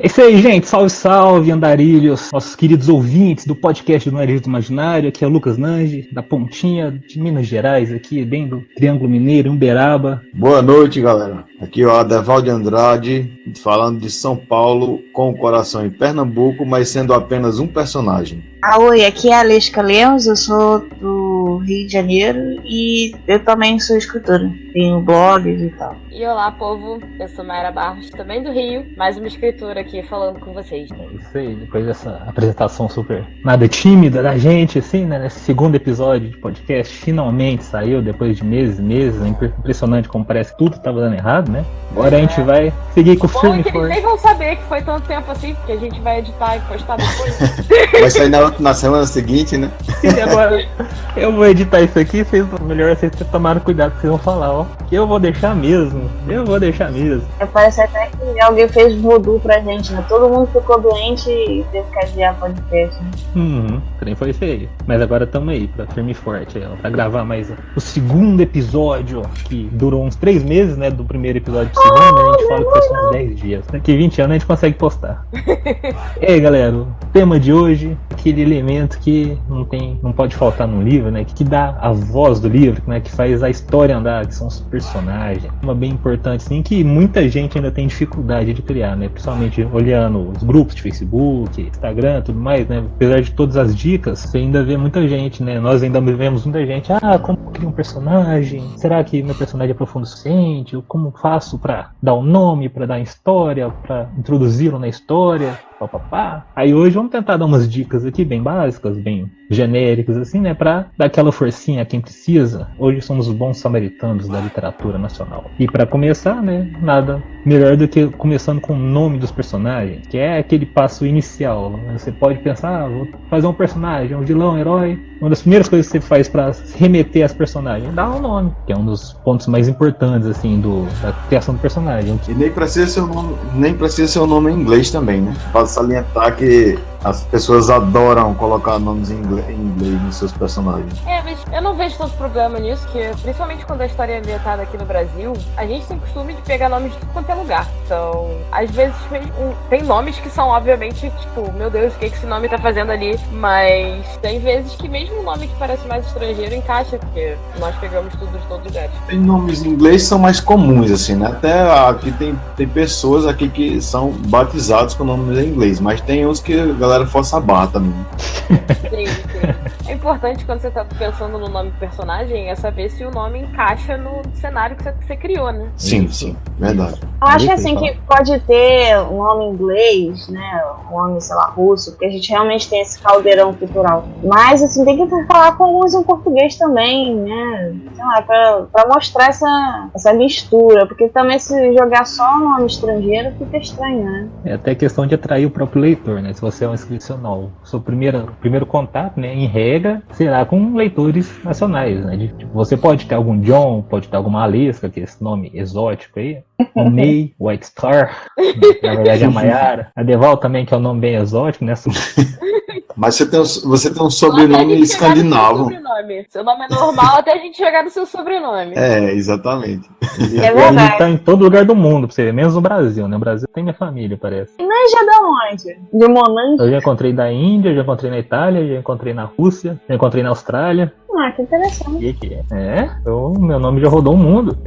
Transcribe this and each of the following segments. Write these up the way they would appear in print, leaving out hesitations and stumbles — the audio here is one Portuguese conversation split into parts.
É isso aí, gente. Salve, salve, andarilhos, nossos queridos ouvintes do podcast do Nariz do Imaginário. Aqui é o Lucas Nange, da Pontinha de Minas Gerais, aqui bem do Triângulo Mineiro, Uberaba. Boa noite, galera. Aqui é o Adevaldo Andrade, falando de São Paulo, com o coração em Pernambuco, mas sendo apenas um personagem. Oi, aqui é a Alesca Lemos, eu sou do Rio de Janeiro e eu também sou escritora, tenho blogs e tal. E olá, povo, eu sou Mayra Barros, também do Rio, mais uma escritora aqui falando com vocês. É isso aí, depois dessa apresentação super nada tímida da gente, assim, né? Nesse segundo episódio de podcast, finalmente saiu, depois de meses e meses. É impressionante como parece que tudo estava dando errado, né? Agora a gente vai seguir com o firme e forte. Eles nem vão saber que foi tanto tempo assim, porque a gente vai editar e postar depois. Vai sair na semana seguinte, né? E agora eu vou editar isso aqui, melhor vocês tomarem cuidado que vocês vão falar, ó. Que eu vou deixar mesmo. Parece até que alguém fez voodoo pra gente, né? Todo mundo ficou doente e teve que adiar podcast, né? Nem foi feio. Mas agora estamos aí, pra firme e forte, ó, pra gravar mais o segundo episódio, que durou uns 3 meses, né? Do primeiro episódio pro segundo, né? A gente fala que foi só uns 10 dias. Daqui 20 anos a gente consegue postar. E aí, galera, o tema de hoje, aquele elemento que não pode faltar no livro, né? Que dá a voz do livro, né? Que faz a história andar, que são os personagens. Uma bem importante, assim, que muita gente ainda tem dificuldade de criar, né? Principalmente olhando os grupos de Facebook, Instagram, tudo mais, né? Apesar de todas as dicas, você ainda vê muita gente, né? Nós ainda vemos muita gente, como cria um personagem? Será que meu personagem é profundo o suficiente? Como faço pra dar um nome, pra dar história, pra introduzi-lo na história? Aí hoje vamos tentar dar umas dicas aqui bem básicas, bem genéricas assim, né, pra dar aquela forcinha a quem precisa. Hoje somos os bons samaritanos da literatura nacional. E pra começar, né, nada melhor do que começando com o nome dos personagens, que é aquele passo inicial, né? Você pode pensar, vou fazer um personagem, um vilão, um herói. Uma das primeiras coisas que você faz pra remeter às personagens é dar um nome, que é um dos pontos mais importantes assim da criação do personagem. E nem precisa ser um nome em inglês também, né? Para salientar que as pessoas adoram colocar nomes em inglês nos seus personagens. Mas eu não vejo tanto problema nisso, que principalmente quando a história é ambientada aqui no Brasil, a gente tem costume de pegar nomes de tudo quanto é lugar. Então, às vezes tem nomes que são obviamente, tipo, meu Deus, o que esse nome tá fazendo ali? Mas tem vezes que mesmo um nome que parece mais estrangeiro encaixa, porque nós pegamos tudo de todos os lugares. Tem nomes em inglês que são mais comuns, assim, né? Até aqui tem pessoas aqui que são batizados com nomes em inglês, mas tem uns que a galera força a barra também. Sim. É importante quando você tá pensando no nome do personagem é saber se o nome encaixa no cenário que você criou, né? Sim, verdade. Eu acho assim que pode ter um nome inglês, né? Um nome, sei lá, russo, porque a gente realmente tem esse caldeirão cultural. Mas assim, tem que falar com alguns em português também, né? Sei lá, pra mostrar essa mistura, porque também se jogar só nome estrangeiro fica estranho, né? É até questão de atrair o próprio leitor, né? Se você é um escritor nacional, seu primeiro contato, né, em regra, será com leitores nacionais, né? Você pode ter algum John, pode ter alguma Alesca, que é esse nome exótico aí, o May, White Star, na verdade é a Mayara, a Deval também, que é um nome bem exótico, né? Mas você tem um sobrenome escandinavo. Seu nome é normal até a gente chegar no seu sobrenome. É, exatamente. É verdade. Ele tá em todo lugar do mundo, pra você ver, menos no Brasil, né? O Brasil tem minha família, parece. E Nange é da onde? De Monange? Eu já encontrei da Índia, já encontrei na Itália, já encontrei na Rússia, já encontrei na Austrália. Que interessante. Meu nome já rodou o mundo.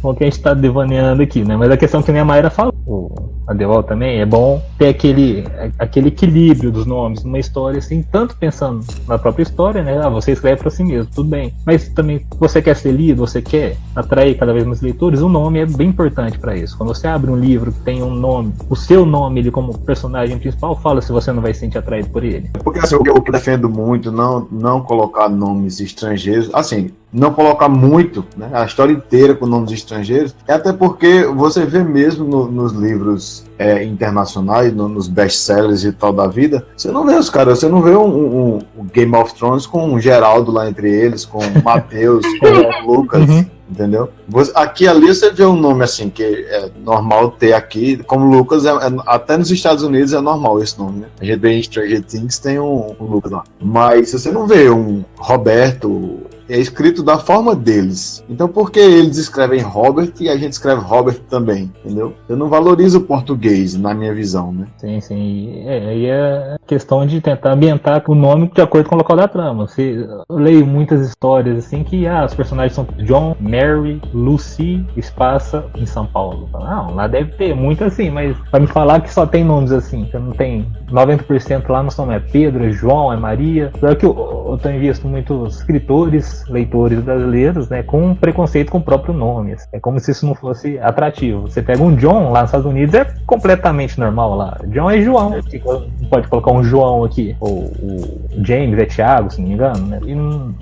Bom, que a gente tá devaneando aqui, né? Mas a questão que a minha Mayra falou, a Deval também, é bom ter aquele equilíbrio dos nomes numa história, assim, tanto pensando na própria história, né? Você escreve pra si mesmo, tudo bem. Mas também, você quer ser lido, você quer atrair cada vez mais leitores, o nome é bem importante pra isso. Quando você abre um livro que tem um nome, o seu nome, ele como personagem principal, fala se você não vai se sentir atraído por ele. Porque assim, o que eu defendo muito, não colocar nomes estrangeiros, assim, não colocar muito, né, a história inteira com nomes estrangeiros, é até porque você vê mesmo nos livros internacionais, nos best-sellers e tal da vida, você não vê os caras, você não vê um Game of Thrones com um Geraldo lá entre eles, com o Matheus, com o Lucas, entendeu? Aqui e ali você vê um nome assim, que é normal ter aqui, como Lucas, até nos Estados Unidos é normal esse nome, né? A gente vê em Stranger Things, tem um Lucas lá. Mas você não vê um Roberto, é escrito da forma deles. Então por que eles escrevem Robert e a gente escreve Robert também, entendeu? Eu não valorizo o português, na minha visão, né? Sim, sim. Aí é questão de tentar ambientar o nome de acordo com o local da trama. Eu leio muitas histórias assim que os personagens são John, Mary, Lucy, passa em São Paulo. Não, lá deve ter muito assim, mas pra me falar que só tem nomes assim, que não tem 90% lá não são, é Pedro, é João, é Maria. Só que eu tenho visto muitos escritores, leitores brasileiros, né, com preconceito com o próprio nome. É como se isso não fosse atrativo. Você pega um John lá nos Estados Unidos, é completamente normal lá. John é João. Não pode colocar um João aqui. Ou o James é Thiago, se não me engano, né?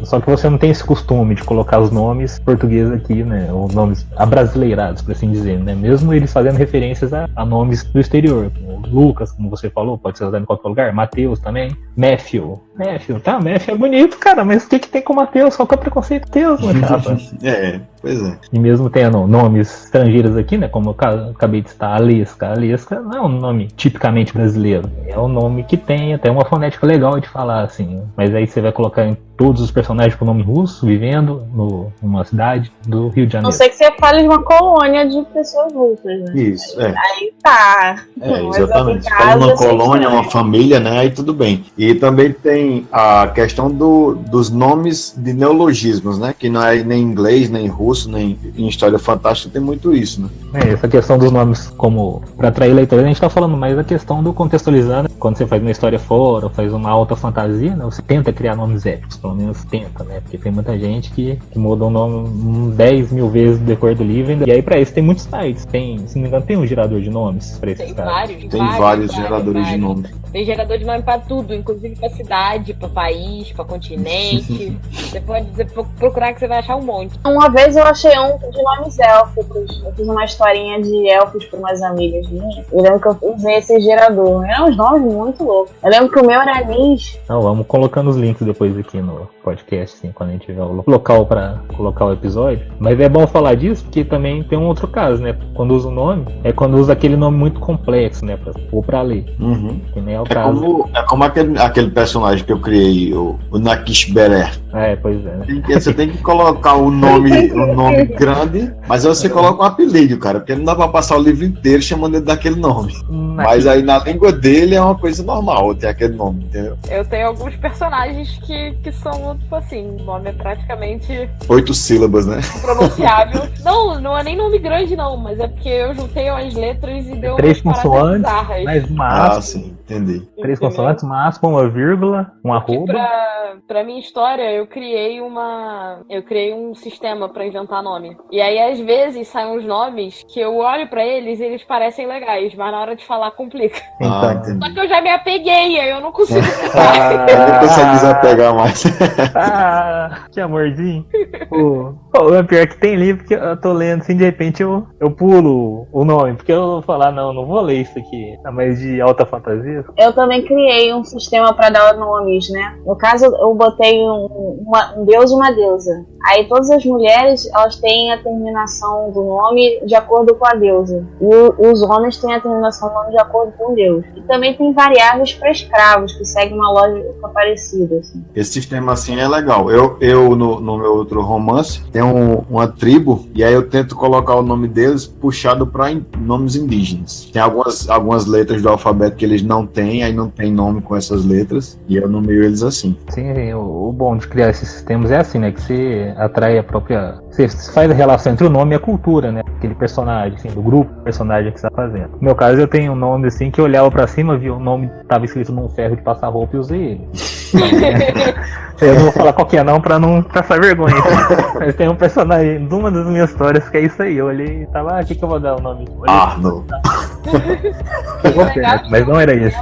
Só que você não tem esse costume de colocar os nomes portugueses aqui, né? Ou nomes abrasileirados, por assim dizer, né? Mesmo eles fazendo referências a nomes do exterior. Como Lucas, como você falou, pode ser usado em qualquer lugar. Mateus também. Matthew, tá, Matthew é bonito, cara, mas o que tem com o Mateus? Qual que é o preconceito Mateus, meu chapa? Pois é. E mesmo tendo nomes estrangeiros aqui, né, como eu acabei de citar, Alesca. Alesca não é um nome tipicamente brasileiro. É um nome que tem até uma fonética legal de falar, assim. Mas aí você vai colocar em todos os personagens com nome russo, vivendo numa cidade do Rio de Janeiro. Não sei que você fale de uma colônia de pessoas russas, né? Isso, Aí tá. Exatamente. Fala uma colônia, uma família, né? Aí tudo bem. E também tem a questão dos nomes de neologismos, né? Que não é nem inglês, nem russo, nem em História Fantástica tem muito isso, né? Essa questão dos nomes como para atrair leitores, a gente tá falando mais da questão do contextualizando. Quando você faz uma história fora, ou faz uma alta fantasia, né? Você tenta criar nomes épicos, pelo menos tenta, né? Porque tem muita gente que muda o nome 10 mil vezes no decorrer do livro. E aí pra isso tem muitos sites. Se não me engano, tem um gerador de nomes pra esses caras. Tem vários geradores de nomes. Tem gerador de nome pra tudo, inclusive pra cidade, pra país, pra continente. Você pode procurar que você vai achar um monte. Uma vez eu achei um de nomes élficos. Eu fiz uma historinha de elfos para umas amigas minhas. Eu lembro que eu usei esse gerador. Eram uns nomes muito loucos. Eu lembro que o meu era Nis. Não, vamos colocando os links depois aqui no podcast, assim, quando a gente tiver o local pra colocar o episódio. Mas é bom falar disso, porque também tem um outro caso, né? Quando usa o nome, é quando usa aquele nome muito complexo, né? Ou pra ler. Uhum. Que nem é o caso. Como aquele personagem que eu criei, o Nakish Berer. Pois é, né? Você tem que colocar o nome grande, mas aí você coloca um apelido, cara, porque não dá pra passar o livro inteiro chamando ele daquele nome. Mas aí na língua dele é uma coisa normal ter aquele nome, entendeu? Eu tenho alguns personagens que são, tipo assim, o nome é praticamente 8 sílabas, né? pronunciável. Não é nem nome grande, não, mas é porque eu juntei as letras e deu 3 umas consoantes, bizarras. mais uma aspa. Sim, entendi. 3 consoantes, uma aspa, uma vírgula, um arroba. Pra minha história, eu criei um sistema pra inventar nome. E aí, às vezes, saem uns nomes que eu olho pra eles e eles parecem legais, mas na hora de falar complica. Entendi. Só que eu já me apeguei, aí eu não consigo Eu não consigo desapegar mais. Que amorzinho. O pior que tem livro que eu tô lendo, assim, de repente eu pulo o nome, porque eu vou falar, não vou ler isso aqui, tá mais de alta fantasia. Eu também criei um sistema para dar nomes, né? No caso, eu botei um deus e uma deusa. Aí todas as mulheres, elas têm a terminação do nome de acordo com a deusa. E os homens têm a terminação do nome de acordo com o deus. E também tem variáveis para escravos, que seguem uma lógica parecida. Assim. Esse sistema assim é legal. Eu no meu outro romance, tenho uma tribo, e aí eu tento colocar o nome deles puxado para nomes indígenas. Tem algumas letras do alfabeto que eles não têm, aí não tem nome com essas letras, e eu nomeio eles assim. Sim, o bom de criar esses sistemas é assim, né? Que você atrai a própria... Você faz a relação entre o nome e a cultura, né? Aquele personagem, assim, do grupo personagem que você tá fazendo. No meu caso, eu tenho um nome, assim, que eu olhava pra cima, vi o nome tava escrito num ferro de passar roupa e usei ele. Eu não vou falar qual que é não, pra não passar vergonha. Mas tem um personagem de uma das minhas histórias que é isso aí. Eu olhei e tava, o que eu vou dar o nome? Arno. Mas não era isso.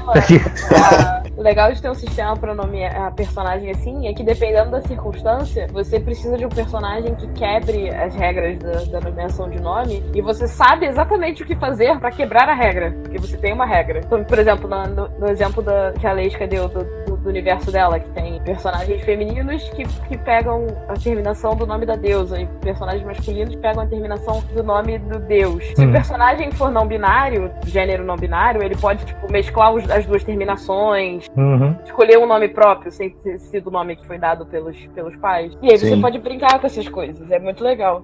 O legal de ter um sistema para nomear a personagem assim é que, dependendo da circunstância, você precisa de um personagem que quebre as regras da nomeação de nome, e você sabe exatamente o que fazer para quebrar a regra, porque você tem uma regra. Então, por exemplo, no exemplo que a Leisca deu do do universo dela, que tem personagens femininos que pegam a terminação do nome da deusa e personagens masculinos que pegam a terminação do nome do deus. Se o personagem for não binário, gênero não binário, ele pode, tipo, mesclar as duas terminações, escolher um nome próprio, sem ter sido o nome que foi dado pelos pais. E aí você pode brincar com essas coisas, é muito legal.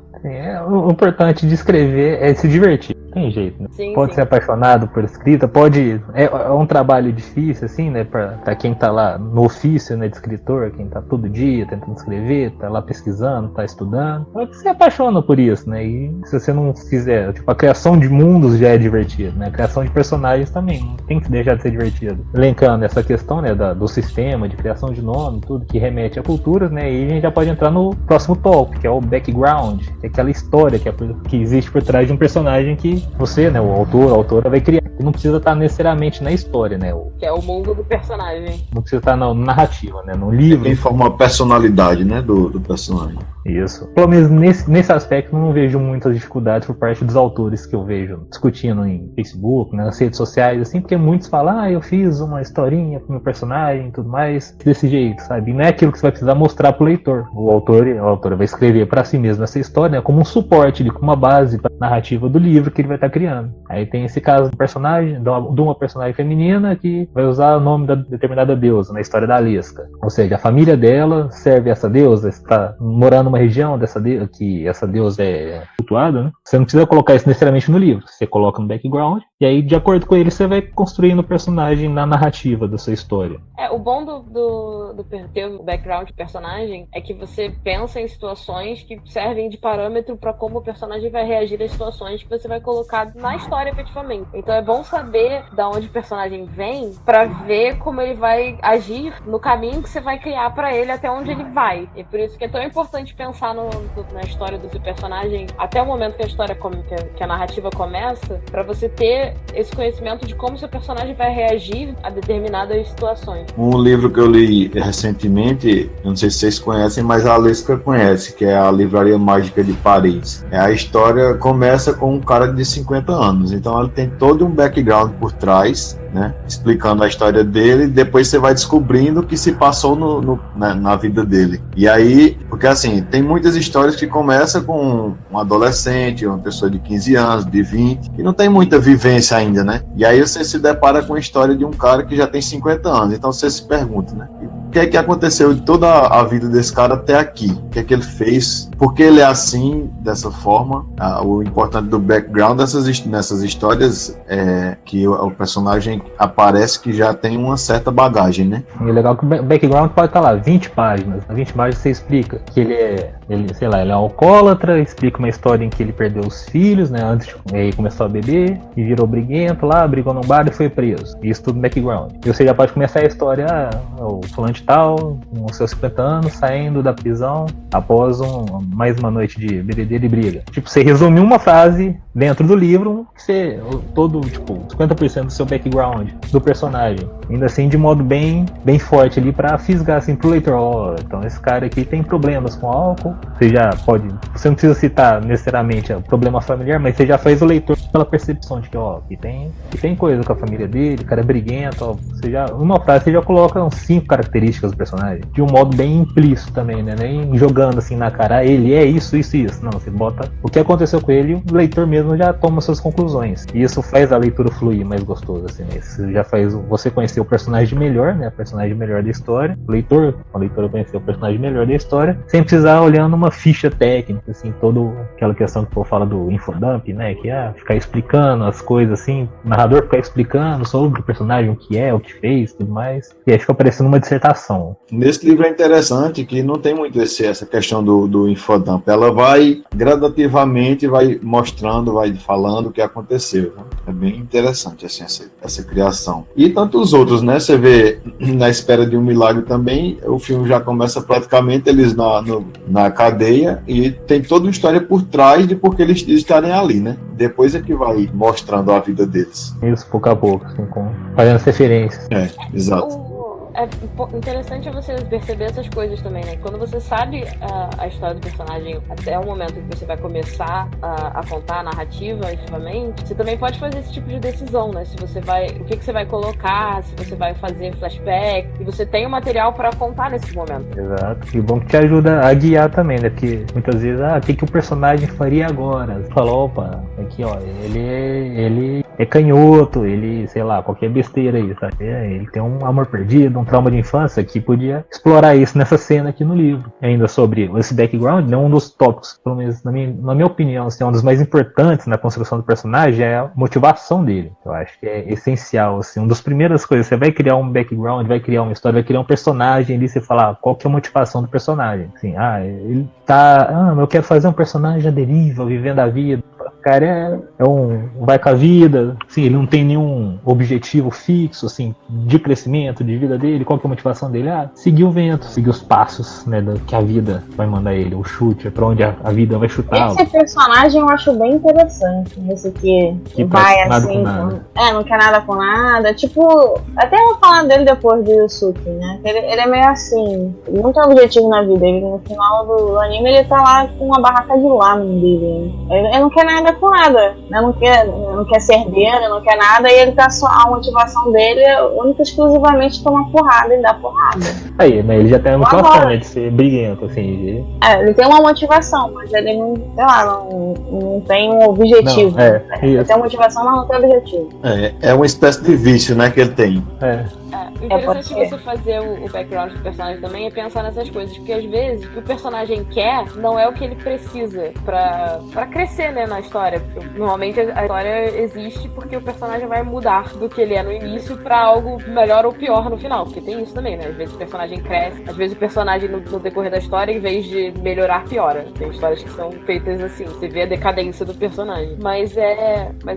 O importante de escrever é se divertir. Tem jeito, né? Sim, pode ser apaixonado por escrita, pode... É um trabalho difícil, assim, né? Pra quem tá lá no ofício, né, de escritor, quem tá todo dia tentando escrever, tá lá pesquisando, tá estudando. Pode se apaixona por isso, né? E se você não fizer... Tipo, a criação de mundos já é divertida, né? A criação de personagens também não tem que deixar de ser divertido. Elencando essa questão, né, do sistema, de criação de nome, tudo que remete a culturas, né? E a gente já pode entrar no próximo tópico, que é o background, que é aquela história que existe por trás de um personagem que você, né, o autor, a autora vai criar. E não precisa estar necessariamente na história, né? Que é o mundo do personagem. Não precisa estar na narrativa, né? No livro. Tem forma a personalidade, né, do personagem. Isso. Pelo menos nesse aspecto não vejo muitas dificuldades por parte dos autores que eu vejo discutindo em Facebook, nas redes sociais, assim, porque muitos falam, eu fiz uma historinha pro meu personagem e tudo mais, desse jeito, sabe? E não é aquilo que você vai precisar mostrar pro leitor. O autor e a autora vai escrever para si mesmo essa história, né, como um suporte, como uma base para a narrativa do livro que ele vai estar criando. Aí tem esse caso do personagem, de uma personagem feminina que vai usar o nome da determinada deusa na história da Alisca. Ou seja, a família dela serve essa deusa, está morando numa região que essa deusa é cultuada, né? Você não precisa colocar isso necessariamente no livro, você coloca no background, e aí, de acordo com ele, você vai construindo o personagem na narrativa da sua história. O bom do background do personagem é que você pensa em situações que servem de parâmetro para como o personagem vai reagir às situações que você vai colocar na história efetivamente. Então é bom saber da onde o personagem vem para ver como ele vai agir no caminho que você vai criar para ele até onde ele vai. E por isso que é tão importante pensar na história do seu personagem até o momento que a história que a narrativa começa, para você ter esse conhecimento de como seu personagem vai reagir a determinadas situações. Um livro que eu li recentemente, não sei se vocês conhecem, mas a Alisca conhece, que é a Livraria Mágica de Paris. A história começa com um cara de 50 anos, então ele tem todo um background por trás, né, explicando a história dele, e depois você vai descobrindo o que se passou na vida dele. E aí, porque assim, tem muitas histórias que começam com um adolescente, uma pessoa de 15 anos, de 20, que não tem muita vivência ainda, né? E aí você se depara com a história de um cara que já tem 50 anos, então você se pergunta, né? O que é que aconteceu de toda a vida desse cara até aqui? O que é que ele fez? Por que ele é assim, dessa forma? O importante do background nessas histórias é que o personagem aparece que já tem uma certa bagagem, né? E o legal é que o background pode estar lá, 20 páginas. Na 20 páginas você explica que ele é alcoólatra, explica uma história em que ele perdeu os filhos, né? Antes de começou a beber, e virou briguento lá, brigou num bar e foi preso. Isso tudo no background. E você já pode começar a história, o fulano de tal, com seus 50 anos, saindo da prisão após mais uma noite de bebedeira e briga. Tipo, você resume uma frase dentro do livro, todo, 50% do seu background do personagem. Ainda assim, de modo bem forte ali pra fisgar assim pro leitor. Então esse cara aqui tem problemas com álcool. Você não precisa citar necessariamente o problema familiar, mas você já faz o leitor pela percepção de que tem coisa com a família dele, o cara é briguento, uma frase você já coloca 5 características do personagem, de um modo bem implícito também, né? Nem jogando assim na cara, ele é isso. Não, você bota o que aconteceu com ele, o leitor mesmo já toma suas conclusões. E isso faz a leitura fluir mais gostoso, assim, né? Isso já faz você conhecer o personagem melhor, né? O personagem melhor da história. A leitora conhecer o personagem melhor da história, sem precisar olhando uma ficha técnica, assim, toda aquela questão que o povo fala do infodump, né? Que é ficar explicando as coisas, assim, o narrador ficar explicando sobre o personagem, o que é, o que fez, tudo mais. E aí fica parecendo uma dissertação. Nesse livro é interessante que não tem muito essa questão do infodump. Ela vai gradativamente, vai mostrando, vai falando o que aconteceu, né? É bem interessante assim, essa criação. E tantos outros, né? Você vê Na Espera de um Milagre também, o filme já começa praticamente eles na cadeia e tem toda uma história por trás de porque eles estarem ali, né? Depois é que vai mostrando a vida deles. Isso, pouco a pouco, assim, fazendo as referências. Exato. interessante você perceber essas coisas também, né? Quando você sabe a história do personagem até o momento que você vai começar a contar a narrativa, efetivamente, você também pode fazer esse tipo de decisão, né? Se você vai, o que você vai colocar, se você vai fazer flashback, e você tem o material para contar nesse momento. Exato. E bom que te ajuda a guiar também, né? Porque muitas vezes, o que o personagem faria agora? Você fala, opa, aqui ó, ele é canhoto, ele, sei lá, qualquer besteira aí, sabe? Ele tem um amor perdido, um trauma de infância que podia explorar isso nessa cena aqui no livro. E ainda sobre esse background, né, um dos tópicos, pelo menos na minha opinião, assim, um dos mais importantes na construção do personagem é a motivação dele. Eu acho que é essencial, assim, uma das primeiras coisas, você vai criar um background, vai criar uma história, vai criar um personagem ali, você fala, qual que é a motivação do personagem? Assim, ele tá, eu quero fazer um personagem à deriva, vivendo a vida. O cara vai com a vida, assim, ele não tem nenhum objetivo fixo, assim, de crescimento, de vida dele. Qual que é a motivação dele? Seguir o vento, seguir os passos, né, que a vida vai mandar ele, o chute, é pra onde a vida vai chutá-lo. Esse personagem eu acho bem interessante, esse que vai assim, não quer nada com nada, tipo, até eu vou falar dele depois do Yusuke, né, ele é meio assim, não tem objetivo na vida, ele no final do anime ele tá lá com uma barraca de lamen dele, ele não quer nada com nada, né? Não quer ser herdeiro, não quer nada, e ele tá só, a motivação dele é única e exclusivamente tomar porrada e dar porrada. Aí, né, ele já tem a motivação, né, de ser briguento, assim. Ele tem uma motivação, mas ele não, sei lá, não tem um objetivo. Não, ele tem uma motivação, mas não tem objetivo. É uma espécie de vício, né, que ele tem. Interessante você fazer o background do personagem também é pensar nessas coisas, porque às vezes o que o personagem quer não é o que ele precisa pra crescer, né, na história. Normalmente a história existe porque o personagem vai mudar do que ele é no início pra algo melhor ou pior no final, porque tem isso também, né? Às vezes o personagem cresce, às vezes o personagem no decorrer da história, em vez de melhorar, piora. Tem histórias que são feitas assim, você vê a decadência do personagem. Mas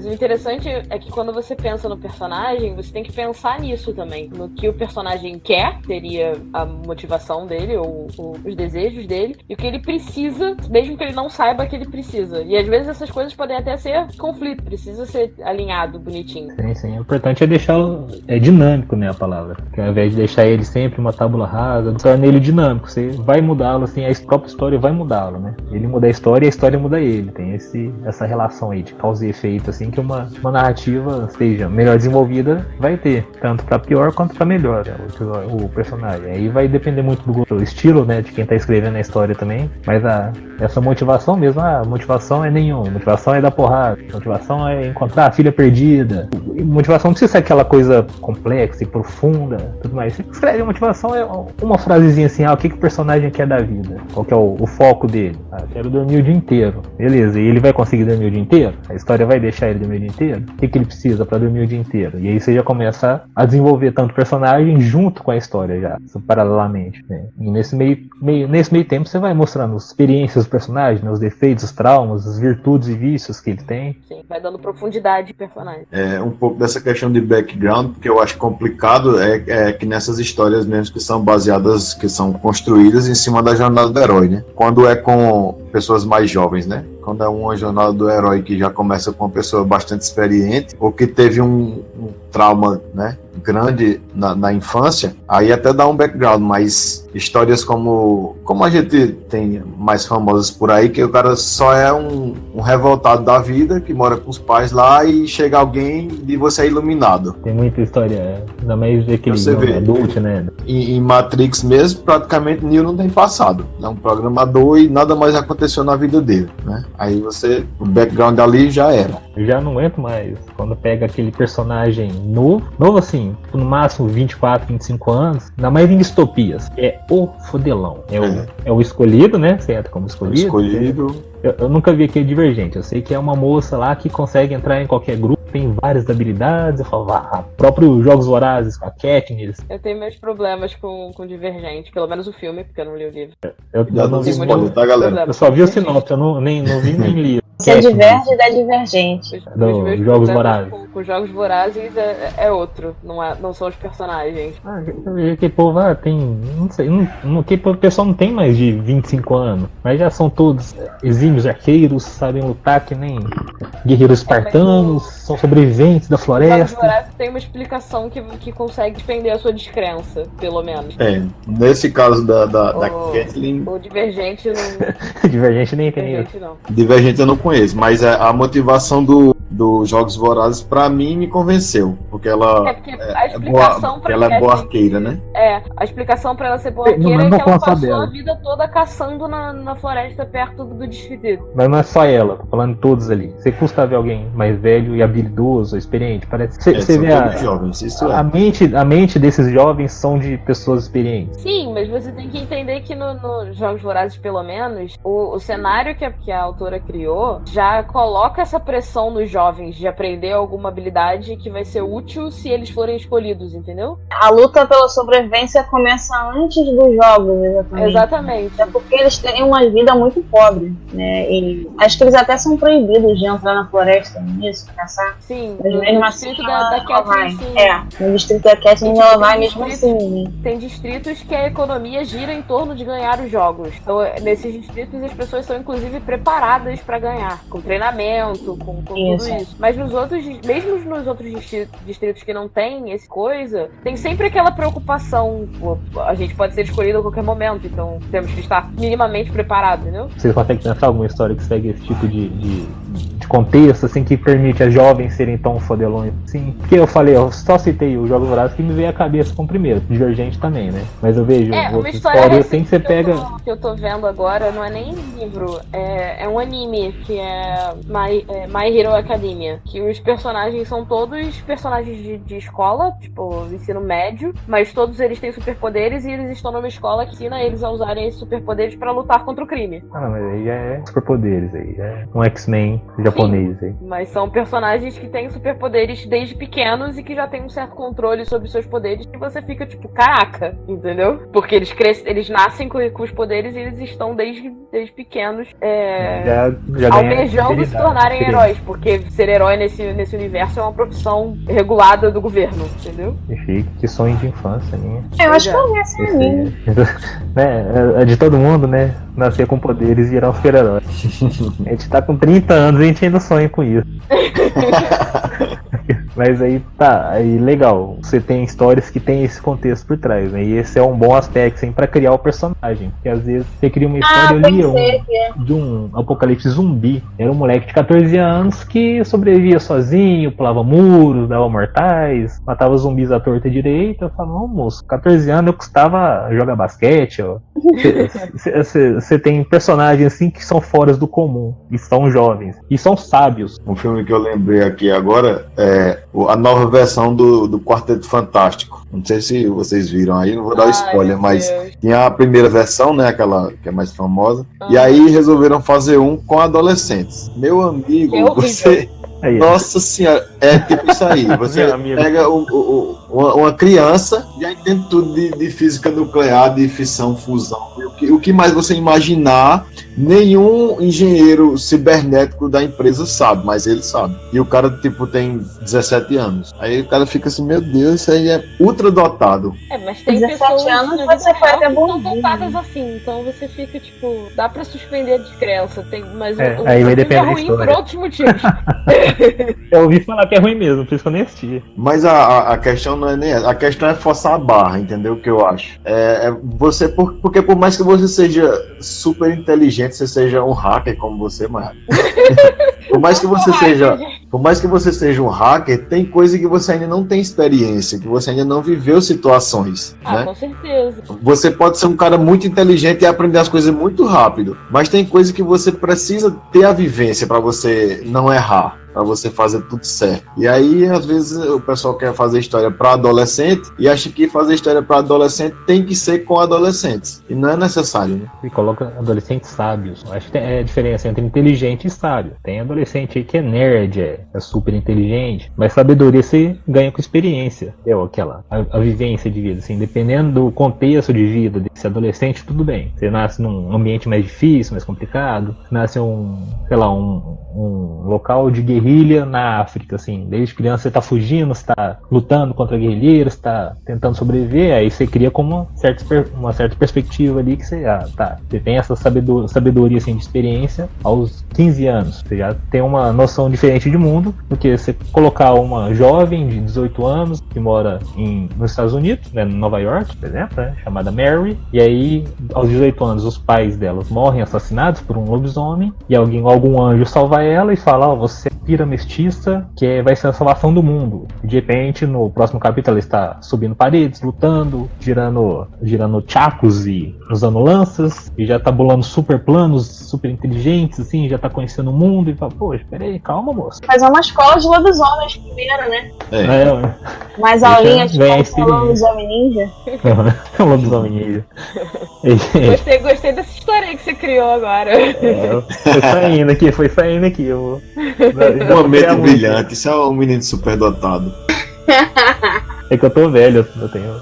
o interessante é que quando você pensa no personagem, você tem que pensar nisso também, no que o personagem quer, seria a motivação dele ou os desejos dele, e o que ele precisa, mesmo que ele não saiba que ele precisa. E às vezes essas coisas podem até ser conflito, precisa ser alinhado, bonitinho. Sim. O importante é deixá-lo dinâmico, né, a palavra. Porque ao invés de deixar ele sempre uma tábula rasa, torna ele dinâmico. Você vai mudá-lo, assim, a própria história vai mudá-lo, né? Ele muda a história e a história muda ele. Tem essa relação aí de causa e efeito, assim, que uma narrativa seja melhor desenvolvida vai ter, tanto pra pior quanto pra melhor, né, o personagem. Aí vai depender muito do estilo, né, de quem tá escrevendo a história também, mas essa motivação mesmo, a motivação é nenhuma, a motivação é dar porrada, a motivação é encontrar a filha perdida, e motivação não precisa ser aquela coisa complexa e profunda, tudo mais. Você escreve, a motivação é uma frasezinha assim, o que o personagem quer da vida, qual que é o foco dele, quero dormir o dia inteiro, beleza, e ele vai conseguir dormir o dia inteiro? A história vai deixar ele dormir o dia inteiro? O que ele precisa pra dormir o dia inteiro? E aí você já começa a desenvolver tanto o personagem junto com a história já, paralelamente, né? E nesse meio tempo você vai mostrando as experiências do personagem, né? Os defeitos, os traumas, as virtudes e vícios que ele tem. Sim, vai dando profundidade pro personagem. Um pouco dessa questão de background, que eu acho complicado, é que nessas histórias mesmo que são baseadas, que são construídas em cima da jornada do herói, né? Quando é com pessoas mais jovens, né? Quando é uma jornada do herói que já começa com uma pessoa bastante experiente, ou que teve um trauma, né, grande na infância, aí até dá um background, mas histórias como a gente tem mais famosas por aí, que o cara só é um revoltado da vida, que mora com os pais lá e chega alguém e você é iluminado. Tem muita história, ainda mais daquele adulto, né? Em Matrix mesmo, praticamente Neo não tem passado. É um programador e nada mais aconteceu na vida dele, né? Aí o background ali já era. Eu já não aguento mais quando pega aquele personagem novo assim, no máximo 24, 25 anos, ainda mais em distopias. É o fodelão. É o escolhido, né? Você entra como escolhido. Eu nunca vi aquele Divergente. Eu sei que é uma moça lá que consegue entrar em qualquer grupo, tem várias habilidades. Eu falo, próprio Jogos Vorazes, com a Katniss. Eu tenho meus problemas com Divergente, pelo menos o filme, porque eu não li o livro. Eu não vi spoiler, tá, galera? Eu só vi o sinopse, eu não vi nem li. Você diverge da Divergente. Dos Jogos Vorazes. com Jogos Vorazes é outro, não são os personagens. Que povo tem. Não sei, que o pessoal não tem mais de 25 anos, mas já são todos exímios arqueiros, sabem lutar que nem guerreiros espartanos, são sobreviventes da Jogos floresta. Vorazes tem uma explicação que consegue despender a sua descrença, pelo menos. Nesse caso da Caitlyn. O Divergente não. Divergente nem tem. Divergente não. Divergente eu não conheço, mas a motivação dos Jogos Vorazes pra mim me convenceu, porque ela porque a explicação pra ela é boa arqueira, né? A explicação pra ela ser boa arqueira é que ela passou a vida toda caçando na floresta perto do distrito. Mas não é só ela, tô falando de todos ali. Você custa ver alguém mais velho e habilidoso, experiente, parece. Você vê jovens, isso a mente desses jovens são de pessoas experientes. Sim, mas você tem que entender que no Jogos Vorazes, pelo menos, o cenário que a autora criou já coloca essa pressão nos jovens de aprender alguma habilidade que vai ser útil se eles forem escolhidos, entendeu? A luta pela sobrevivência começa antes dos jogos, exatamente. Exatamente. É porque eles têm uma vida muito pobre, né? E acho que eles até são proibidos de entrar na floresta nisso, pra caçar. Sim, mas mesmo assim distrito da Caitlyn, sim. No distrito da Caitlyn ela vai mesmo assim. Tem distritos que a economia gira em torno de ganhar os jogos. Então, nesses distritos, as pessoas são inclusive preparadas pra ganhar, com treinamento, com tudo isso. Mas mesmo nos outros distritos que não tem esse coisa, tem sempre aquela preocupação. Pô, a gente pode ser escolhido a qualquer momento, então temos que estar minimamente preparados, entendeu? Vocês conseguem pensar alguma história que segue esse tipo de contexto, assim, que permite as jovens serem tão fodelões assim? Porque eu só citei o Jogo Vorazes que me veio à cabeça com o primeiro, Divergente também, né? Mas eu vejo outras histórias assim que você pega. Que eu tô vendo agora não é nem livro, é um anime que é My Hero Academia, que os personagens são todos personagens de escola, tipo, ensino médio, mas todos eles têm superpoderes e eles estão numa escola que ensina eles a usarem esses superpoderes pra lutar contra o crime. Não, mas aí já é superpoderes, aí já é um X-Men japonês. Sim, aí. Mas são personagens que têm superpoderes desde pequenos e que já têm um certo controle sobre seus poderes e você fica tipo, caraca, entendeu? Porque eles nascem com os poderes e eles estão desde pequenos já almejando se tornarem heróis, porque ser herói nesse universo é uma profissão regulada do governo, entendeu? Que sonho de infância, né? Eu acho que eu vi esse anime. É de todo mundo, né? Nascer com poderes e virar um super-herói. A gente tá com 30 anos e a gente ainda sonha com isso. Mas aí aí legal, você tem histórias que tem esse contexto por trás, né? E esse é um bom aspecto, assim, pra criar o personagem. Porque às vezes você cria uma história de um apocalipse zumbi. Era um moleque de 14 anos que sobrevivia sozinho, pulava muros, dava mortais, matava zumbis à torta e direita. Eu falava, moço, 14 anos eu custava jogar basquete, ó. Você tem personagens assim que são fora do comum, e são jovens, e são sábios. Um filme que eu lembrei aqui agora é a nova versão do Quarteto Fantástico. Não sei se vocês viram aí, não vou dar spoiler, mas tinha a primeira versão, né, aquela que é mais famosa, e aí resolveram fazer um com adolescentes. Meu amigo, você... Aí, nossa senhora, é tipo isso aí. Você pega uma criança, já entende tudo de física nuclear, de fissão, fusão. O que mais você imaginar, nenhum engenheiro cibernético da empresa sabe, mas ele sabe. E o cara, tipo, tem 17 anos. Aí o cara fica assim, meu Deus, isso aí é ultra dotado. Mas tem 17 pessoas anos na você vida foi real até que são bonzinho. dotadas assim, então você fica, tipo, dá pra suspender a descrença, mas aí vai depender é ruim da história. por outros motivos. Eu ouvi falar que é ruim mesmo, por isso que eu nem assisti. Mas a questão não é nem essa. A questão é forçar a barra, entendeu? O que eu acho. Porque por mais que você seja super inteligente, você seja um hacker como você, Mara. Por mais que você seja um hacker, tem coisa que você ainda não tem experiência, que você ainda não viveu situações, né? Com certeza. Você pode ser um cara muito inteligente e aprender as coisas muito rápido, mas tem coisa que você precisa ter a vivência para você não errar, para você fazer tudo certo. E aí, às vezes, o pessoal quer fazer história para adolescente e acha que fazer história para adolescente tem que ser com adolescentes. E não é necessário, né? E coloca adolescentes sábios. Acho que é a diferença entre inteligente e sábio. Tem adolescente aí que é nerd, é super inteligente, mas sabedoria você ganha com experiência. A vivência de vida, assim, dependendo do contexto de vida desse adolescente, tudo bem. Você nasce num ambiente mais difícil, mais complicado, você nasce um um local de guerrilha na África, assim. Desde criança você tá fugindo, você tá lutando contra guerrilheiros, tá tentando sobreviver, aí você cria como uma certa perspectiva ali que você, você tem essa sabedoria assim, de experiência aos 15 anos. Você já tem uma noção diferente de mundo do que você colocar uma jovem de 18 anos que mora nos Estados Unidos, né, em Nova York, por exemplo, né, chamada Mary, e aí aos 18 anos os pais delas morrem assassinados por um lobisomem e algum anjo salva ela e fala, você é pira mestiça que vai ser a salvação do mundo. De repente, no próximo capítulo ela está subindo paredes, lutando, girando chacos e usando lanças, e já tá bolando super planos, super inteligentes, assim, já tá conhecendo o mundo e fala, poxa, peraí, calma, moça. Fazer uma escola de lobisomens primeiro, né? Mais Deixa aulinhas de ganhar lobisomem ninja. Lobisomem ninja. Gostei dessa história aí que você criou agora. Uma Foi saindo aqui. mente brilhante, isso é um menino superdotado. É que eu tô velho, eu tenho.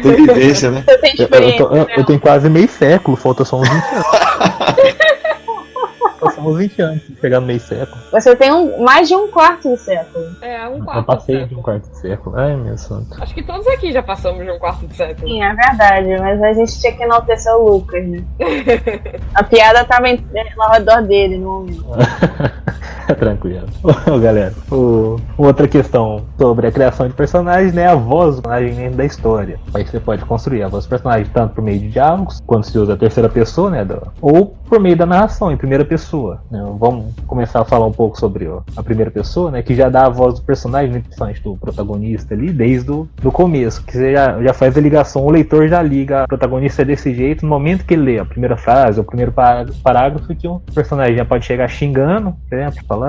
Tem vivência, né? Você tem experiência, eu tenho quase meio século, falta só uns 20 anos. Falta uns 20 anos pra chegar no meio século. Você tem mais de um quarto de século. Um quarto. Eu passei de de um quarto de século. Ai, meu santo. Acho que todos aqui já passamos de um quarto de século. Sim, é verdade, mas a gente tinha que enaltecer o Lucas, né? A piada tava ao redor dele no momento. Tranquilo. Galera, outra questão sobre a criação de personagens, né? A voz do personagem dentro da história. Aí você pode construir a voz do personagem tanto por meio de diálogos, quando se usa a terceira pessoa, né? Ou por meio da narração, em primeira pessoa. Né? Vamos começar a falar um pouco sobre a primeira pessoa, né? Que já dá a voz do personagem, principalmente do protagonista ali, desde o começo. Que você já faz a ligação, o leitor já liga a protagonista desse jeito no momento que ele lê a primeira frase, o primeiro parágrafo, que o personagem já pode chegar xingando, por exemplo, falar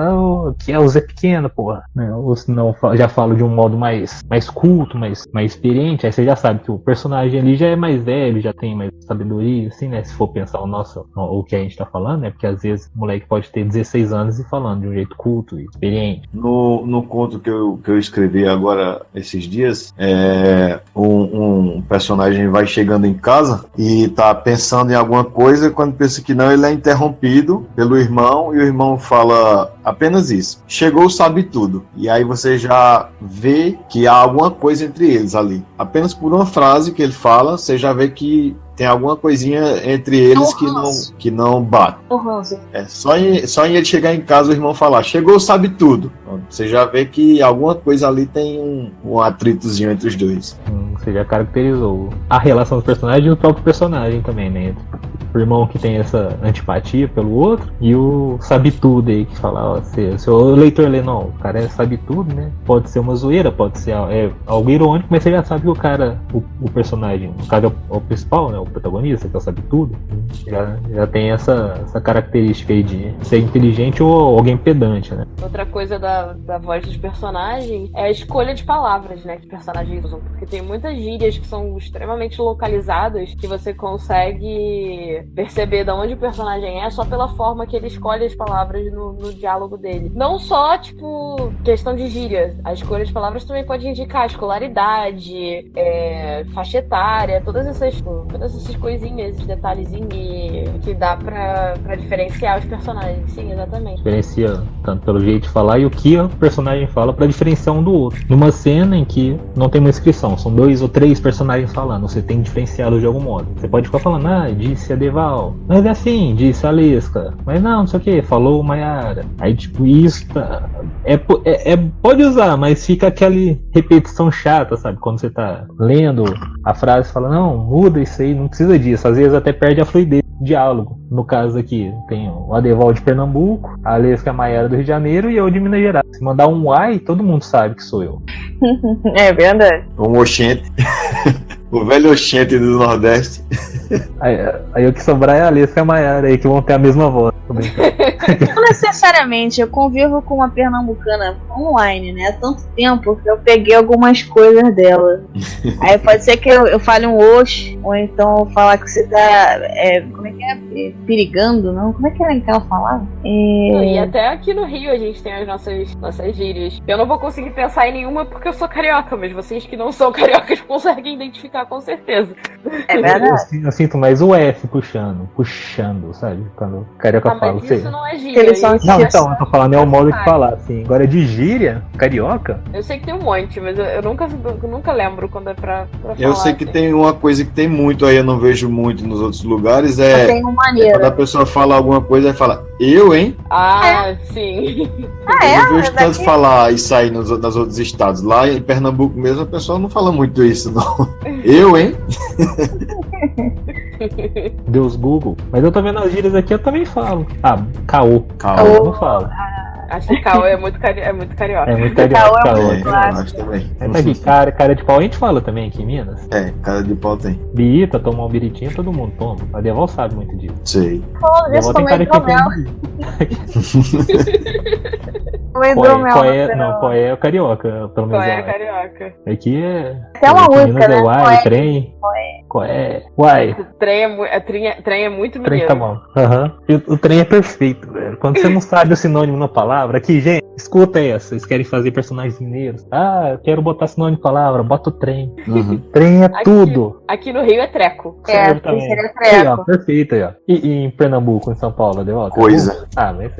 que é o Zé Pequeno, porra. Né? Ou se não, já falo de um modo mais culto, mais experiente, aí você já sabe que o personagem ali já é mais velho, já tem mais sabedoria, assim, né? Se for pensar o que a gente tá falando, né? Porque às vezes o moleque pode ter 16 anos e falando de um jeito culto e experiente. No conto que eu escrevi agora esses dias, um personagem vai chegando em casa e tá pensando em alguma coisa, e quando pensa que não, ele é interrompido pelo irmão, e o irmão fala apenas isso: chegou, sabe tudo. E aí você já vê que há alguma coisa entre eles ali. Apenas por uma frase que ele fala, você já vê que tem alguma coisinha entre eles que não bate. Só em ele chegar em casa, o irmão falar, chegou, sabe tudo. Você já vê que alguma coisa ali tem um atritozinho entre os dois. Você já caracterizou a relação dos personagens e o próprio personagem também, né? O irmão que tem essa antipatia pelo outro e o sabe tudo aí, que fala, se o leitor lê, não, o cara sabe tudo, né? Pode ser uma zoeira, pode ser algo irônico, mas você já sabe que o cara, o personagem, o cara é o principal, né? O protagonista, que sabe tudo, já tem essa característica aí de ser inteligente ou alguém pedante, né? Outra coisa da voz dos personagens é a escolha de palavras, né, que os personagens usam, porque tem muitas gírias que são extremamente localizadas, que você consegue perceber de onde o personagem é só pela forma que ele escolhe as palavras no diálogo dele. Não só, tipo, questão de gíria, a escolha de palavras também pode indicar escolaridade, faixa etária, todas essas coisinhas, esses detalhezinhos que dá pra diferenciar os personagens. Sim, exatamente. Diferencia tanto pelo jeito de falar e o que o personagem fala pra diferenciar um do outro. Numa cena em que não tem uma inscrição, são 2 ou 3 personagens falando, você tem que diferenciá-los de algum modo. Você pode ficar falando, disse a Deval, mas é assim, disse a Lesca, mas não sei o que, falou o Mayara. Aí tipo, isso pode usar, mas fica aquela repetição chata, sabe? Quando você tá lendo a frase e fala, não, muda isso aí, não precisa disso. Às vezes até perde a fluidez do diálogo. No caso aqui, tem o Adeval de Pernambuco, a Lesca e a Mayara do Rio de Janeiro e eu de Minas Gerais. Se mandar um ai, todo mundo sabe que sou eu. É verdade. Um oxente. O velho oxente do Nordeste. Aí o que sobrar é a Lesca e a Mayara aí, que vão ter a mesma voz. Não necessariamente, eu convivo com uma pernambucana online, né? Há tanto tempo que eu peguei algumas coisas dela. Aí pode ser que eu fale um oxe, ou então falar que você tá. Como é que é? Perigando, não? Como é que ela falava? E até aqui no Rio a gente tem as nossas gírias. Eu não vou conseguir pensar em nenhuma porque eu sou carioca, mas vocês que não são cariocas conseguem identificar puxar com certeza. É verdade. Eu sinto mais o F puxando, sabe? Quando o carioca fala. Mas Você... isso não é gíria. Eles são isso Não, é então, só- eu tô falando é o modo de falar, assim. Agora de gíria, carioca, Eu sei que tem um monte, mas eu nunca lembro quando é pra falar. Eu sei que assim. tem uma coisa que tem muito aí, eu não vejo muito nos outros lugares, Só tem um maneiro. quando a pessoa fala alguma coisa, ela fala, eu, hein? Ah, sim. Eu não vejo É tanto daqui? falar isso aí nos outros estados. Lá em Pernambuco mesmo, a pessoa não fala muito isso, não. Eu, hein? Deus Google. Mas eu tô vendo as gírias aqui, eu também falo. Ah, caô. Calma. Eu não falo. Acho que Caô é muito carioca. É muito Caô carioca, é caô. muito Eu acho também. Mas aqui, cara de pau a gente fala também aqui em Minas. É, cara de pau tem. Birita, tomar um biritinho, todo mundo toma. A Deval sabe muito disso. Sei. Falando A disso, Deval tem tomei cara de hidromel. Tomei hidromel. Qual é o carioca, pelo menos. Qual é eu acho. carioca? Aqui é. Tem uma aqui em música, Minas né? é uai, trem. Qual é? Uai. Trem é muito O trem mineiro. tá bom. Aham. E o trem é perfeito, velho. Quando você não sabe o sinônimo na palavra, aqui, gente, escuta essa. Vocês querem fazer personagens mineiros? Ah, eu quero botar sinônimo de palavra, bota o trem. Uhum. Trem é Aqui- tudo. Aqui no Rio é treco. É, Serve também. seria Aí, ó, treco. perfeito aí, ó. E em Pernambuco, em São Paulo, deu? Coisa. Ah, mas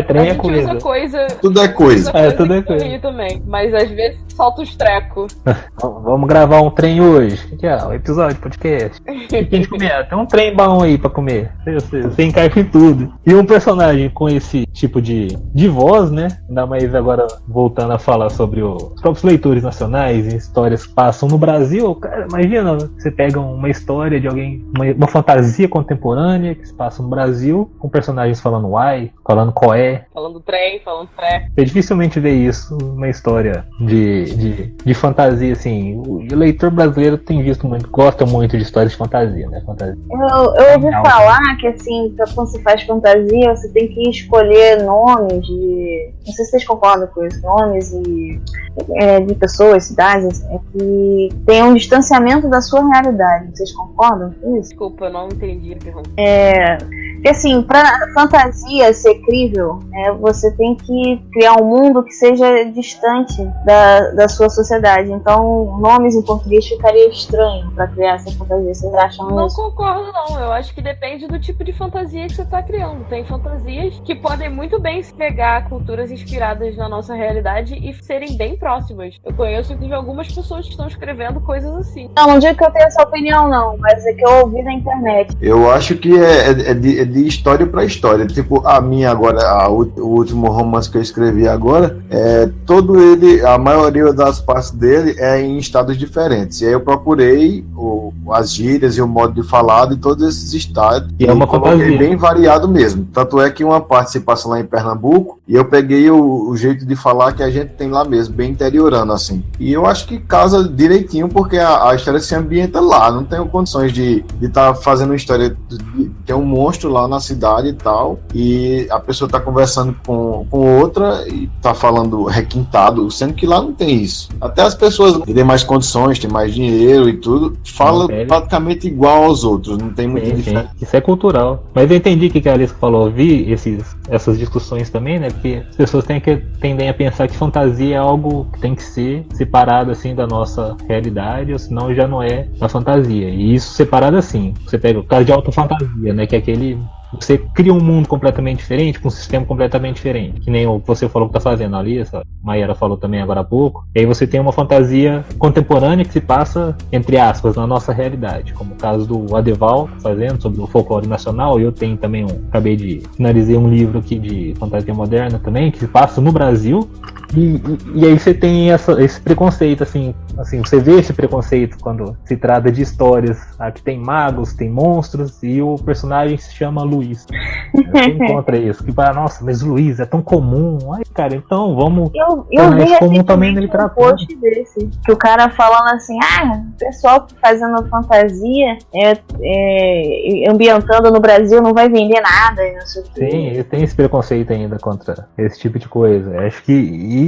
trem A é gente coisa. usa coisa. Tudo é coisa. Tudo é aqui no coisa. Rio também. Mas às vezes solta os trecos. Vamos gravar um trem hoje. O que é? O episódio, podcast. O que a gente comer? Tem um trem bom aí pra comer. Você encaixa em tudo. E um personagem com esse tipo de voz, né? Ainda mais agora voltando a falar sobre os próprios leitores nacionais e histórias que passam no Brasil. Cara, imagina, você pega uma história de alguém, uma fantasia contemporânea que se passa no Brasil, com personagens falando uai, falando coé. Falando trem, falando treco. Você dificilmente vê isso numa história de fantasia, assim. O leitor brasileiro tem visto muito, gosta muito de histórias de fantasia, né? Fantasia. Eu ouvi falar que, assim, quando você faz fantasia, você tem que escolher nomes de... Não sei se vocês concordam com isso. Nomes de pessoas, cidades, que tem um distanciamento da sua realidade. Vocês concordam com isso? Desculpa, eu não entendi a pergunta. Porque, assim, pra fantasia ser crível, você tem que criar um mundo que seja distante da sua sociedade. Então, nomes em português ficaria estranho pra criar essa fantasia. Vocês acham Não isso? concordo, não. Eu acho que depende do tipo de fantasia que você tá criando. Tem fantasias que podem muito bem se pegar a culturas inspiradas na nossa realidade e serem bem próximas. Eu conheço, inclusive, algumas pessoas que estão escrevendo coisas assim. Não digo que eu tenho essa opinião, não, mas é que eu ouvi na internet. Eu acho que é de história pra história. Tipo, a minha agora, o último romance que eu escrevi agora, todo ele, a maioria das partes dele é em estados diferentes. E aí eu procurei as gírias e o modo de falar de todos esses estados. E é uma coloquei fantasia. bem variado mesmo. Tanto é que uma parte se passa lá em Pernambuco e eu peguei o jeito de falar que a gente tem lá mesmo, bem interiorano assim. E eu acho que casa direitinho porque a história se ambienta lá. Não tenho condições de estar fazendo uma história de ter um monstro lá na cidade e tal, e a pessoa tá conversando com outra e tá falando requintado, sendo que lá não tem isso. Até as pessoas que têm mais condições, têm mais dinheiro e tudo, falam praticamente igual aos outros, não tem muita diferença. Isso é cultural. Mas eu entendi o que a Alice falou. Eu vi essas discussões também, né? Porque as pessoas tendem a pensar que fantasia é algo que tem que ser separado assim da nossa realidade, ou senão já não é a fantasia. E isso separado assim. Você pega o caso de autofantasia, né? Que é aquele... Você cria um mundo completamente diferente, com um sistema completamente diferente. Que nem você falou que tá fazendo ali, essa Mayara falou também agora há pouco. E aí você tem uma fantasia contemporânea que se passa, entre aspas, na nossa realidade. Como o caso do Adeval fazendo sobre o folclore nacional. Eu tenho também finalizei um livro aqui de fantasia moderna também, que se passa no Brasil. E aí você tem esse preconceito, assim, você vê esse preconceito quando se trata de histórias que tem magos, tem monstros, e o personagem se chama Luiz. Você encontra isso, que nossa, mas Luiz é tão comum. Ai, cara, então vamos... Eu tornar vi isso comum também na um literatura. post desse, que o cara falando assim, o pessoal fazendo fantasia, ambientando no Brasil, não vai vender nada, e não sei o quê. Sim, tem esse preconceito ainda contra esse tipo de coisa. Acho que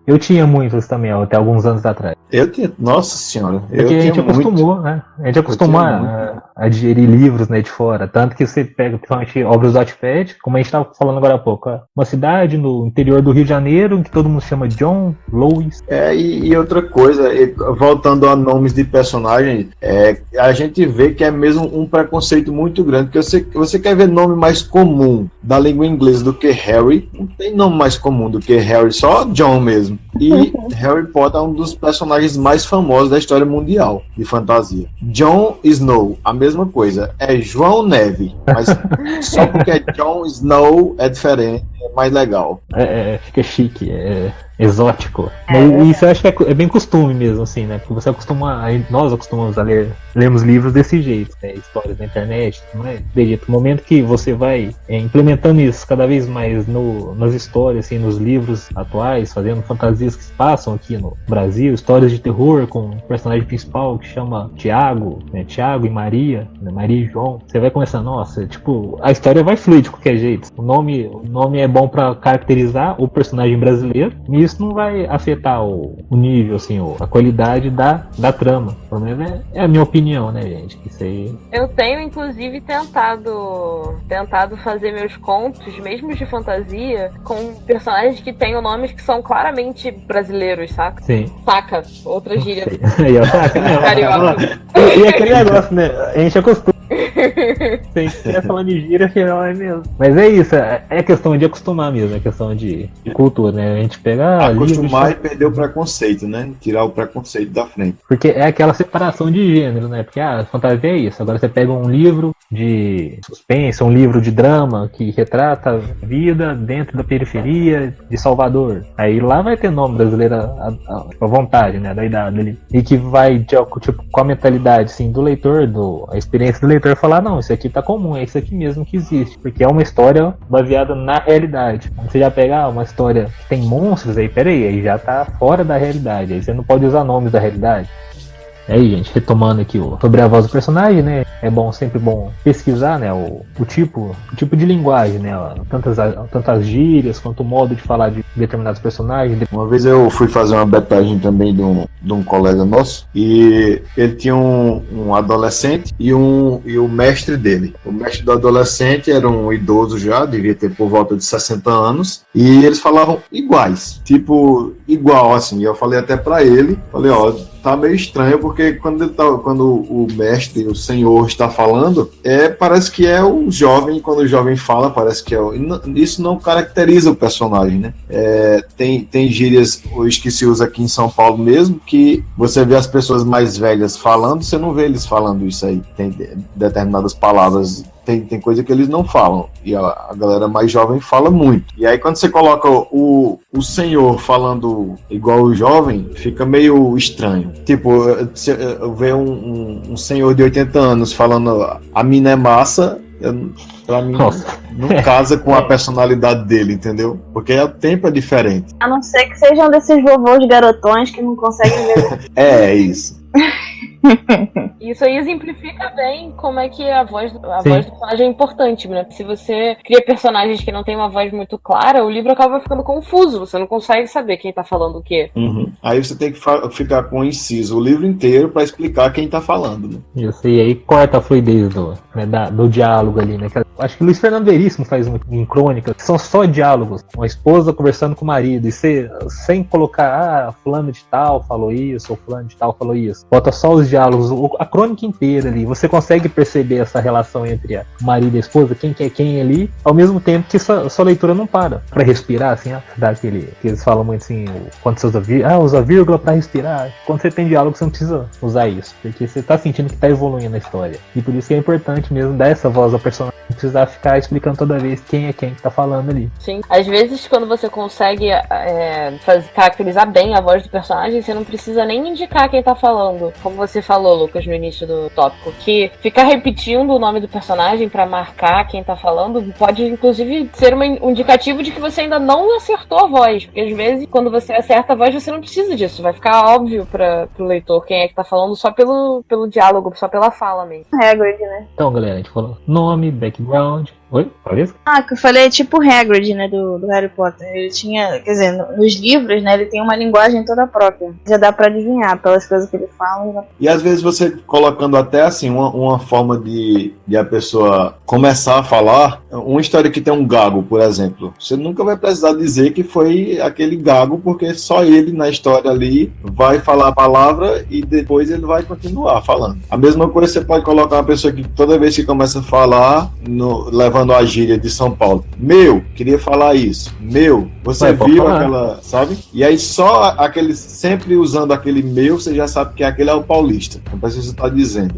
eu tinha muitos também, até alguns anos atrás. Eu tinha, nossa senhora, Porque a gente acostumou, né? A gente acostumou a digerir livros, né, de fora. Tanto que você pega, principalmente, obras do Wattpad, como a gente estava falando agora há pouco, uma cidade no interior do Rio de Janeiro, que todo mundo chama John, Louis. E outra coisa, voltando a nomes de personagens, a gente vê que é mesmo um preconceito muito grande, porque você quer ver nome mais comum da língua inglesa do que Harry, não tem nome mais comum do que Harry, só John mesmo. E Harry Potter é um dos personagens mais famosos da história mundial de fantasia. Jon Snow, a mesma coisa, é João Neve, mas só porque é Jon Snow é diferente, é mais legal. Fica chique, exótico. E isso eu acho que é bem costume mesmo, assim, né? Porque nós acostumamos a lermos livros desse jeito, né? Histórias na internet, não é? No momento que você vai implementando isso cada vez mais nas histórias, assim, nos livros atuais, fazendo fantasias que se passam aqui no Brasil, histórias de terror com um personagem principal que chama Tiago, né? Tiago e Maria, né? Maria e João. Você vai começar, nossa, tipo, a história vai fluir de qualquer jeito. O nome é bom pra caracterizar o personagem brasileiro, e isso não vai afetar o nível, assim, a qualidade da trama. Pelo menos é a minha opinião, né, gente? Isso aí... Eu tenho, inclusive, tentado fazer meus contos, mesmo de fantasia, com personagens que tenham nomes que são claramente brasileiros, saca? Sim. Saca, outra gíria. Aí, ó, saca, né? Carioca. E aquele negócio, né? A gente acostuma. Sem estar falando de gíria, afinal é mesmo. Mas é isso, é questão de acostumar mesmo, é questão de cultura, né? A gente pegar. Acostumar e perder o preconceito, né? Tirar o preconceito da frente. Porque é aquela separação de gênero, né? Porque a fantasia é isso. Agora você pega um livro de suspense, um livro de drama que retrata a vida dentro da periferia de Salvador. Aí lá vai ter nome brasileiro à vontade, né? Da idade ali. E que vai tipo, com a mentalidade assim, do leitor, a experiência do leitor falar, não, isso aqui tá comum, é isso aqui mesmo que existe. Porque é uma história baseada na realidade. Quando você já pegar uma história que tem monstros, aí já tá fora da realidade. Aí você não pode usar nomes da realidade. Aí, gente, retomando aqui sobre a voz do personagem, né? É sempre bom pesquisar, né? O tipo de linguagem, né? Tantas gírias quanto o modo de falar de determinados personagens. Uma vez eu fui fazer uma betagem também de um colega nosso e ele tinha um adolescente e o mestre dele. O mestre do adolescente era um idoso já, devia ter por volta de 60 anos, e eles falavam iguais, tipo, igual, assim. E eu falei até pra ele, falei, ó, tá meio estranho, porque quando o mestre, o senhor está falando, parece que é o jovem, quando o jovem fala, parece que isso não caracteriza o personagem, né? Tem gírias hoje que se usa aqui em São Paulo mesmo, que você vê as pessoas mais velhas falando, você não vê eles falando isso aí. Tem determinadas palavras, tem coisa que eles não falam, e a galera mais jovem fala muito. E aí quando você coloca o senhor falando igual o jovem, fica meio estranho. Tipo, ver um senhor de 80 anos falando a mina é massa, pra mim não casa com a personalidade dele, entendeu? Porque o tempo é diferente. A não ser que sejam desses vovôs garotões que não conseguem ver. É isso. Isso aí exemplifica bem como é que a voz do personagem é importante, né? Se você cria personagens que não tem uma voz muito clara, o livro acaba ficando confuso, você não consegue saber quem tá falando o quê. Uhum. Aí você tem que ficar com o inciso o livro inteiro pra explicar quem tá falando, né? Isso, e aí corta a fluidez do diálogo ali, né? Acho que o Luiz Fernando Veríssimo faz muito em crônicas, que são só diálogos, uma esposa conversando com o marido, e sem colocar, fulano de tal falou isso, ou fulano de tal falou isso. Bota só os diálogos, a crônica inteira ali. Você consegue perceber essa relação entre a marido e a esposa, quem que é quem ali, ao mesmo tempo que sua leitura não para pra respirar, assim, dá aquele que eles falam muito assim, quando você usa vírgula pra respirar. Quando você tem diálogo, você não precisa usar isso, porque você tá sentindo que tá evoluindo a história. E por isso que é importante mesmo dar essa voz ao personagem, não precisar ficar explicando toda vez quem é quem que tá falando ali. Sim, às vezes quando você consegue caracterizar bem a voz do personagem, você não precisa nem indicar quem tá falando, como você falou, Lucas, no início do tópico, que ficar repetindo o nome do personagem pra marcar quem tá falando pode, inclusive, ser um indicativo de que você ainda não acertou a voz, porque às vezes, quando você acerta a voz, você não precisa disso, vai ficar óbvio pro leitor quem é que tá falando só pelo diálogo, só pela fala mesmo. Hagrid, né? Então, galera, a gente falou nome, background, Oi? Talvez? Que eu falei é tipo o Hagrid, né, do Harry Potter. Ele tinha, quer dizer, nos livros, né, ele tem uma linguagem toda própria. Já dá pra adivinhar pelas coisas que ele fala. E às vezes você colocando até assim, uma forma de a pessoa começar a falar, uma história que tem um gago, por exemplo. Você nunca vai precisar dizer que foi aquele gago, porque só ele na história ali vai falar a palavra e depois ele vai continuar falando. A mesma coisa você pode colocar uma pessoa que toda vez que começa a falar, levando a gíria de São Paulo. Meu, queria falar isso. Meu, você viu aquela, sabe? E aí só aquele, sempre usando aquele meu, você já sabe que aquele é o paulista. Não precisa estar dizendo.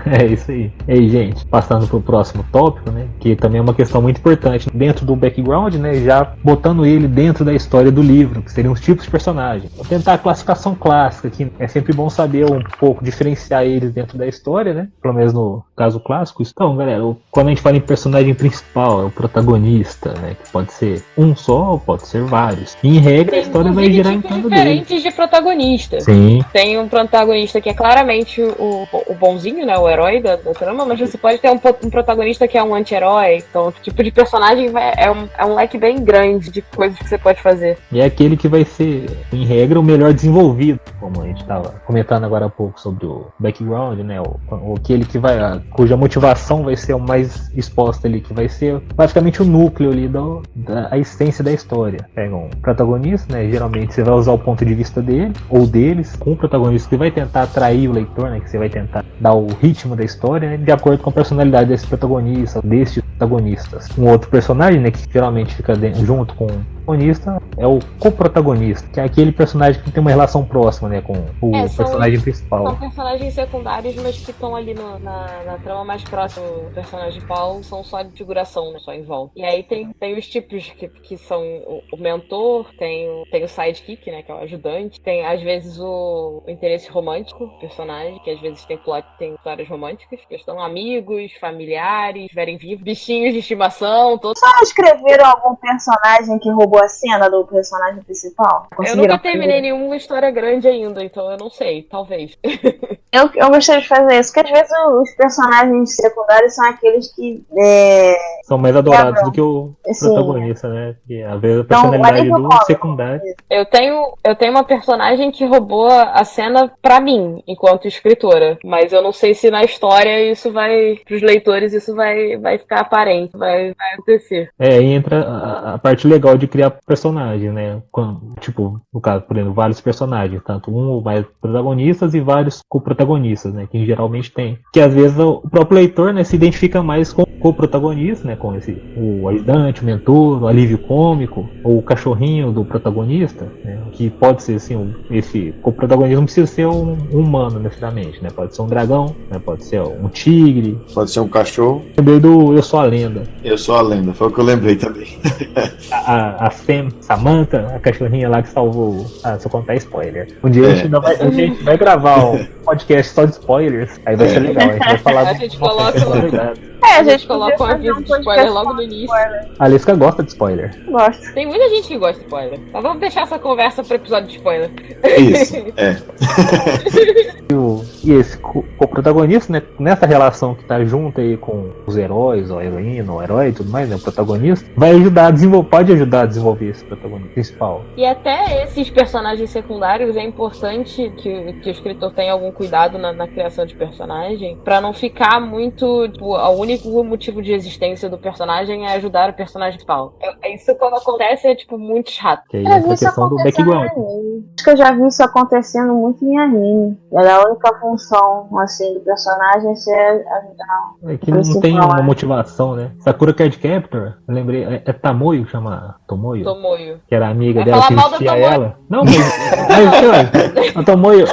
É isso aí. E aí, gente, passando pro próximo tópico, né? Que também é uma questão muito importante dentro do background, né? Já botando ele dentro da história do livro, que seriam os tipos de personagens. Vou tentar a classificação clássica, que é sempre bom saber um pouco, diferenciar eles dentro da história, né? Pelo menos no caso clássico. Então, galera, quando a gente fala em personagem principal, é o protagonista, né? Que pode ser um só, ou pode ser vários. E, em regra, a história vai girar em torno dele. Diferentes de protagonista. Sim. Tem um protagonista que é claramente o bonzinho, né? O herói da trama, mas você pode ter um protagonista que é um anti-herói. Então, o tipo de personagem é um leque bem grande de coisas que você pode fazer. E é aquele que vai ser, em regra, o melhor desenvolvido, como a gente estava comentando agora há pouco sobre o background, né? Aquele que cuja motivação vai ser o mais exposta ali, que vai ser praticamente o núcleo ali da essência da história. Pega um protagonista, né? Geralmente você vai usar o ponto de vista dele ou deles, com o protagonista que vai tentar atrair o leitor, né? Que você vai tentar dar o ritmo da história, né? De acordo com a personalidade desse protagonista, destes protagonistas. Um outro personagem, né? Que geralmente fica junto com o protagonista é o coprotagonista, que é aquele personagem que tem uma relação próxima, né, com o personagem principal. São personagens secundários, mas que estão ali na trama mais próxima do personagem principal, são só de figuração, né, só em volta. E aí tem os tipos que são o mentor, tem o sidekick, né, que é o ajudante, tem às vezes o interesse romântico do personagem, que às vezes tem histórias românticas, que estão amigos, familiares, estiverem vivos, bichinhos de estimação, todos. Só escreveram algum personagem que roubou a cena do personagem principal? Eu nunca terminei nenhuma história grande ainda, então eu não sei, talvez. Eu gostaria de fazer isso, porque às vezes os personagens secundários são aqueles que são mais adorados do que o protagonista, né? Que às vezes a personalidade do secundário. Eu tenho uma personagem que roubou a cena pra mim, enquanto escritora, mas eu não sei se na história isso pros leitores isso vai ficar aparente, vai acontecer. Aí entra a parte legal de criar personagem, né? Tipo, no caso, por exemplo, vários personagens, tanto um ou mais protagonistas e vários co-protagonistas, né? Que geralmente tem. Que às vezes o próprio leitor, né, se identifica mais com o co-protagonista, né? Com o ajudante, o mentor, o alívio cômico, ou o cachorrinho do protagonista, né? Que pode ser assim, esse co-protagonismo não precisa ser um humano necessariamente, né? Pode ser um dragão, né? Pode ser um tigre. Pode ser um cachorro. Lembrei do Eu Sou a Lenda. Eu Sou a Lenda, foi o que eu lembrei também. A Samantha, a cachorrinha lá que salvou. Se eu contar spoiler. Um dia a gente vai gravar um podcast só de spoilers. Aí vai ser legal. A gente vai falar. A gente coloca a gente coloca um aviso de spoiler logo no início. A Aliska gosta de spoiler. Gosto. Tem muita gente que gosta de spoiler. Mas vamos deixar essa conversa pro episódio de spoiler. Isso, E esse co-protagonista, né, nessa relação que tá junto aí com os heróis, ou a heroína, ou o herói e tudo mais, né, o protagonista, pode ajudar a desenvolver esse protagonista principal. E até esses personagens secundários é importante que o escritor tenha algum cuidado na criação de personagem, pra não ficar muito, tipo, o único motivo de existência do personagem é ajudar o personagem principal. Isso quando acontece é, tipo, muito chato. Que aí entra a questão do background. Acho que eu já vi isso acontecendo muito em anime. Era a única função, assim, do personagem ser ajudar. É que não tem uma motivação, né? Sakura Card Captor, eu lembrei, é Tamoio que chama? Tomoyo? Que era amiga dela que vestia ela. Não, mas a Tomoyo,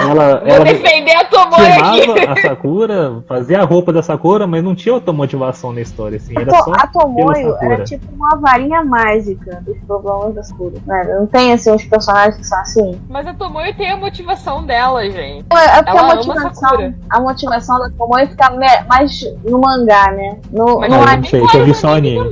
ela vou defender a Tomoyo aqui. A Sakura, fazia a roupa da Sakura, mas não tinha outra motivação na história, assim. Era só a Tomoyo era tipo uma varinha mágica dos problemas da Sakura. Não tem, assim, uns personagens que são assim. Mas a Tomoyo tem a motivação dela, gente. A motivação da Tomoyo fica mais no mangá, né? Mas não sei, que eu vi só anime.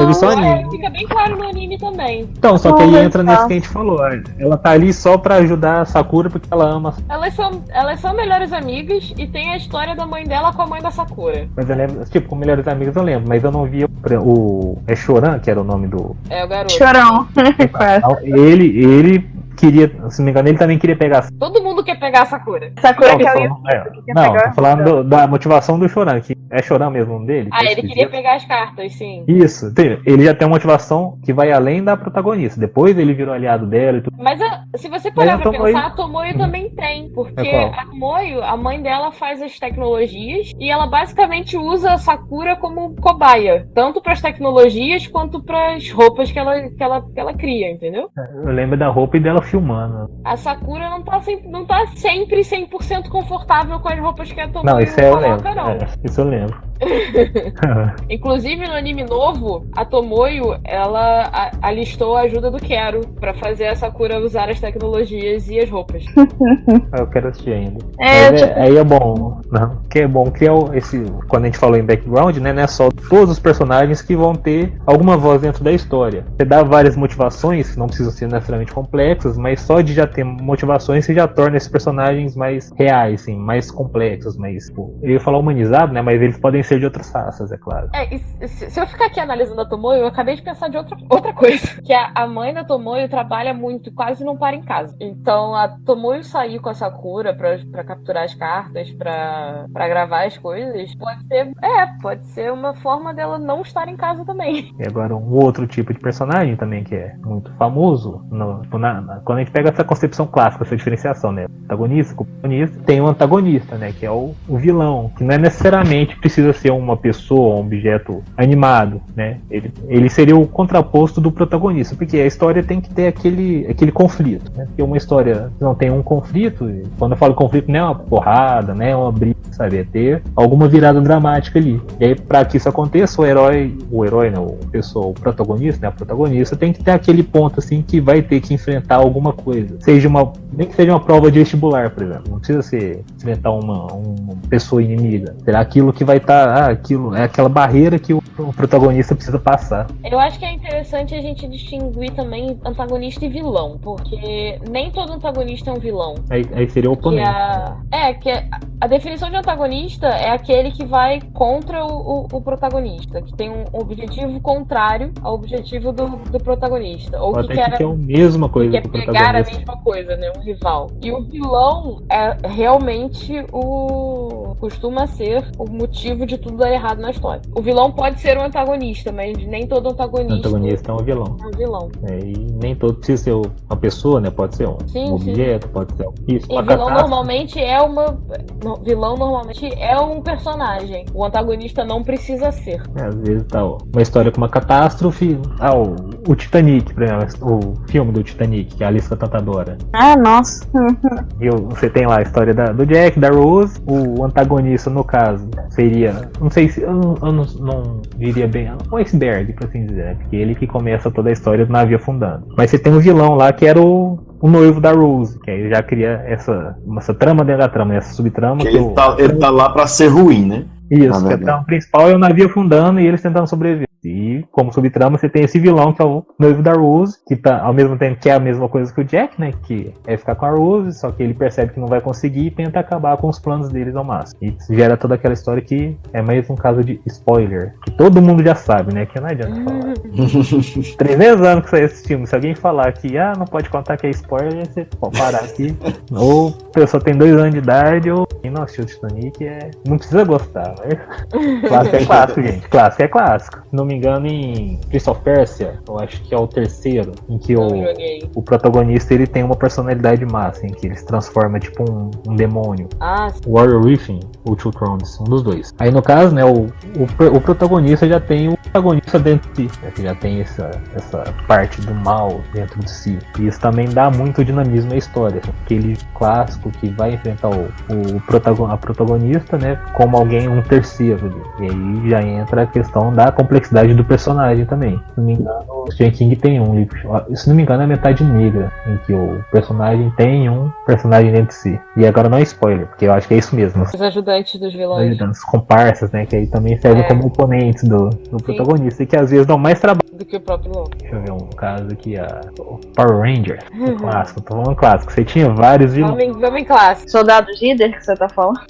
Eu vi só anime. Fica bem claro no anime também. Então, só que aí entra nesse que a gente falou. Ela tá ali só pra ajudar a Sakura porque ela ama. Elas são melhores amigas e tem a história da mãe dela com a mãe da Sakura. Mas eu lembro, tipo, com melhores amigos eu lembro, mas eu não via o Choran, que era o nome do. É o garoto. Chorão. Ele queria, se não me engano, ele também queria pegar. Todo mundo quer pegar a Sakura. Sakura Não, que tô ela ia falando, não, tô falando da motivação do Choran, que é Choran mesmo o nome dele. Ah, ele queria pegar as cartas, sim. Isso, ele já tem uma motivação que vai além da protagonista. Depois ele virou aliado dela e tudo. Mas se você parar pra Tomoe- pensar, a Tomoyo também tem. Porque É qual? a Tomoyo, a mãe dela faz as tecnologias e ela basicamente usa a Sakura como cobaia. Tanto pras tecnologias quanto pras roupas que ela cria, entendeu? Eu lembro da roupa e dela filmando. A Sakura não tá sempre 100% confortável com as roupas que a Tomoyo Não, isso eu lembro. coloca, não. Isso eu lembro. Inclusive, no anime novo, a Tomoyo, ela alistou a ajuda do Quero pra fazer a Sakura usar as tecnologias e as roupas. Eu quero assistir ainda. É, Mas tipo- aí é bom. Não, que é bom criar quando a gente falou em background, né? Não é só todos os personagens que vão ter alguma voz dentro da história. Você dá várias motivações, não precisam ser necessariamente complexas, mas só de já ter motivações você já torna esses personagens mais reais, assim, mais complexos, mais, tipo, eu ia falar humanizado, né? Mas eles podem ser de outras raças, é claro. E se eu ficar aqui analisando a Tomoyo, eu acabei de pensar de outra coisa. Que a mãe da Tomoyo trabalha muito, quase não para em casa. Então a Tomoyo sair com a Sakura pra capturar as cartas, pra gravar as coisas, pode ser uma forma dela não estar em casa também. E agora um outro tipo de personagem também que é muito famoso, quando a gente pega essa concepção clássica, essa diferenciação, né? Protagonista, coprotagonista, tem um antagonista, né? Que é o vilão, que não é necessariamente precisa ser uma pessoa, um objeto animado, né? Ele seria o contraposto do protagonista, porque a história tem que ter aquele conflito, né? Porque uma história que não tem um conflito, e quando eu falo conflito não é uma porrada, não é uma briga, sabe? É ter alguma virada dramática ali. E aí, pra que isso aconteça, o protagonista, né? A protagonista tem que ter aquele ponto, assim, que vai ter que enfrentar alguma coisa. Nem que seja uma prova de vestibular, por exemplo. Não precisa ser enfrentar uma pessoa inimiga. Será aquilo que vai estar, aquilo é aquela barreira que o protagonista precisa passar. Eu acho que é interessante a gente distinguir também antagonista e vilão, porque nem todo antagonista é um vilão. Aí seria o oponente. A definição de antagonista é aquele que vai contra o protagonista, que tem um objetivo contrário ao objetivo do protagonista. Ou que quer a mesma coisa que quer pegar a mesma coisa, né? Um rival. E o vilão é realmente costuma ser o motivo de tudo dar errado na história. O vilão pode ser um antagonista, mas nem todo antagonista é um vilão. É um vilão. E nem todo precisa ser uma pessoa, né? Pode ser um objeto, pode ser isso. E vilão normalmente é um personagem. O antagonista não precisa ser. Às vezes tá uma história com uma catástrofe. O Titanic, por exemplo, o filme do Titanic, que é a Alice Tentadora. Ah, nossa. E você tem lá a história do Jack, da Rose. O antagonista, no caso, seria, não sei se, eu não diria bem, um iceberg, por assim dizer, né? Porque ele que começa toda a história do navio afundando. Mas você tem um vilão lá que era o noivo da Rose, que aí já cria essa trama dentro da trama, essa subtrama. Ele tá lá pra ser ruim, né? Isso, que a trama principal é o navio afundando e eles tentando sobreviver. E como subtrama você tem esse vilão que é o noivo da Rose, que tá ao mesmo tempo que é a mesma coisa que o Jack, né? Que é ficar com a Rose, só que ele percebe que não vai conseguir e tenta acabar com os planos deles ao máximo. E gera toda aquela história que é mais um caso de spoiler, que todo mundo já sabe, né? Que não adianta falar. 300 anos que saiu esse filme, se alguém falar que não pode contar que é spoiler, você pode parar aqui. Ou a pessoa tem 2 anos de idade, ou quem não assistiu o Titanic não precisa gostar, mas clássico é clássico, gente. Clássico é clássico. Se não me engano, em Prince of Persia, eu acho que é o terceiro, em que o protagonista ele tem uma personalidade massa, em que ele se transforma tipo um demônio. Warrior Within ou Two Thrones, um dos dois. Aí no caso, né, o protagonista já tem o protagonista dentro de si, né, que já tem essa parte do mal dentro de si. E isso também dá muito dinamismo à história. Aquele clássico que vai enfrentar o a protagonista, né, como alguém, um terceiro ali. E aí já entra a questão da complexidade do personagem também. Se não me engano, o Stephen King tem um livro, se não me engano é Metade Negra, em que o personagem tem um personagem dentro de si. E agora não é spoiler, porque eu acho que é isso mesmo. Os ajudantes dos vilões. As comparsas, né, que aí também servem como oponentes do protagonista, e que às vezes dão mais trabalho do que o próprio vilão. Deixa eu ver um caso aqui, o Power Ranger, o clássico, tô falando clássico, você tinha vários vilões. Vamos em classe. Soldado Líder que você tá falando?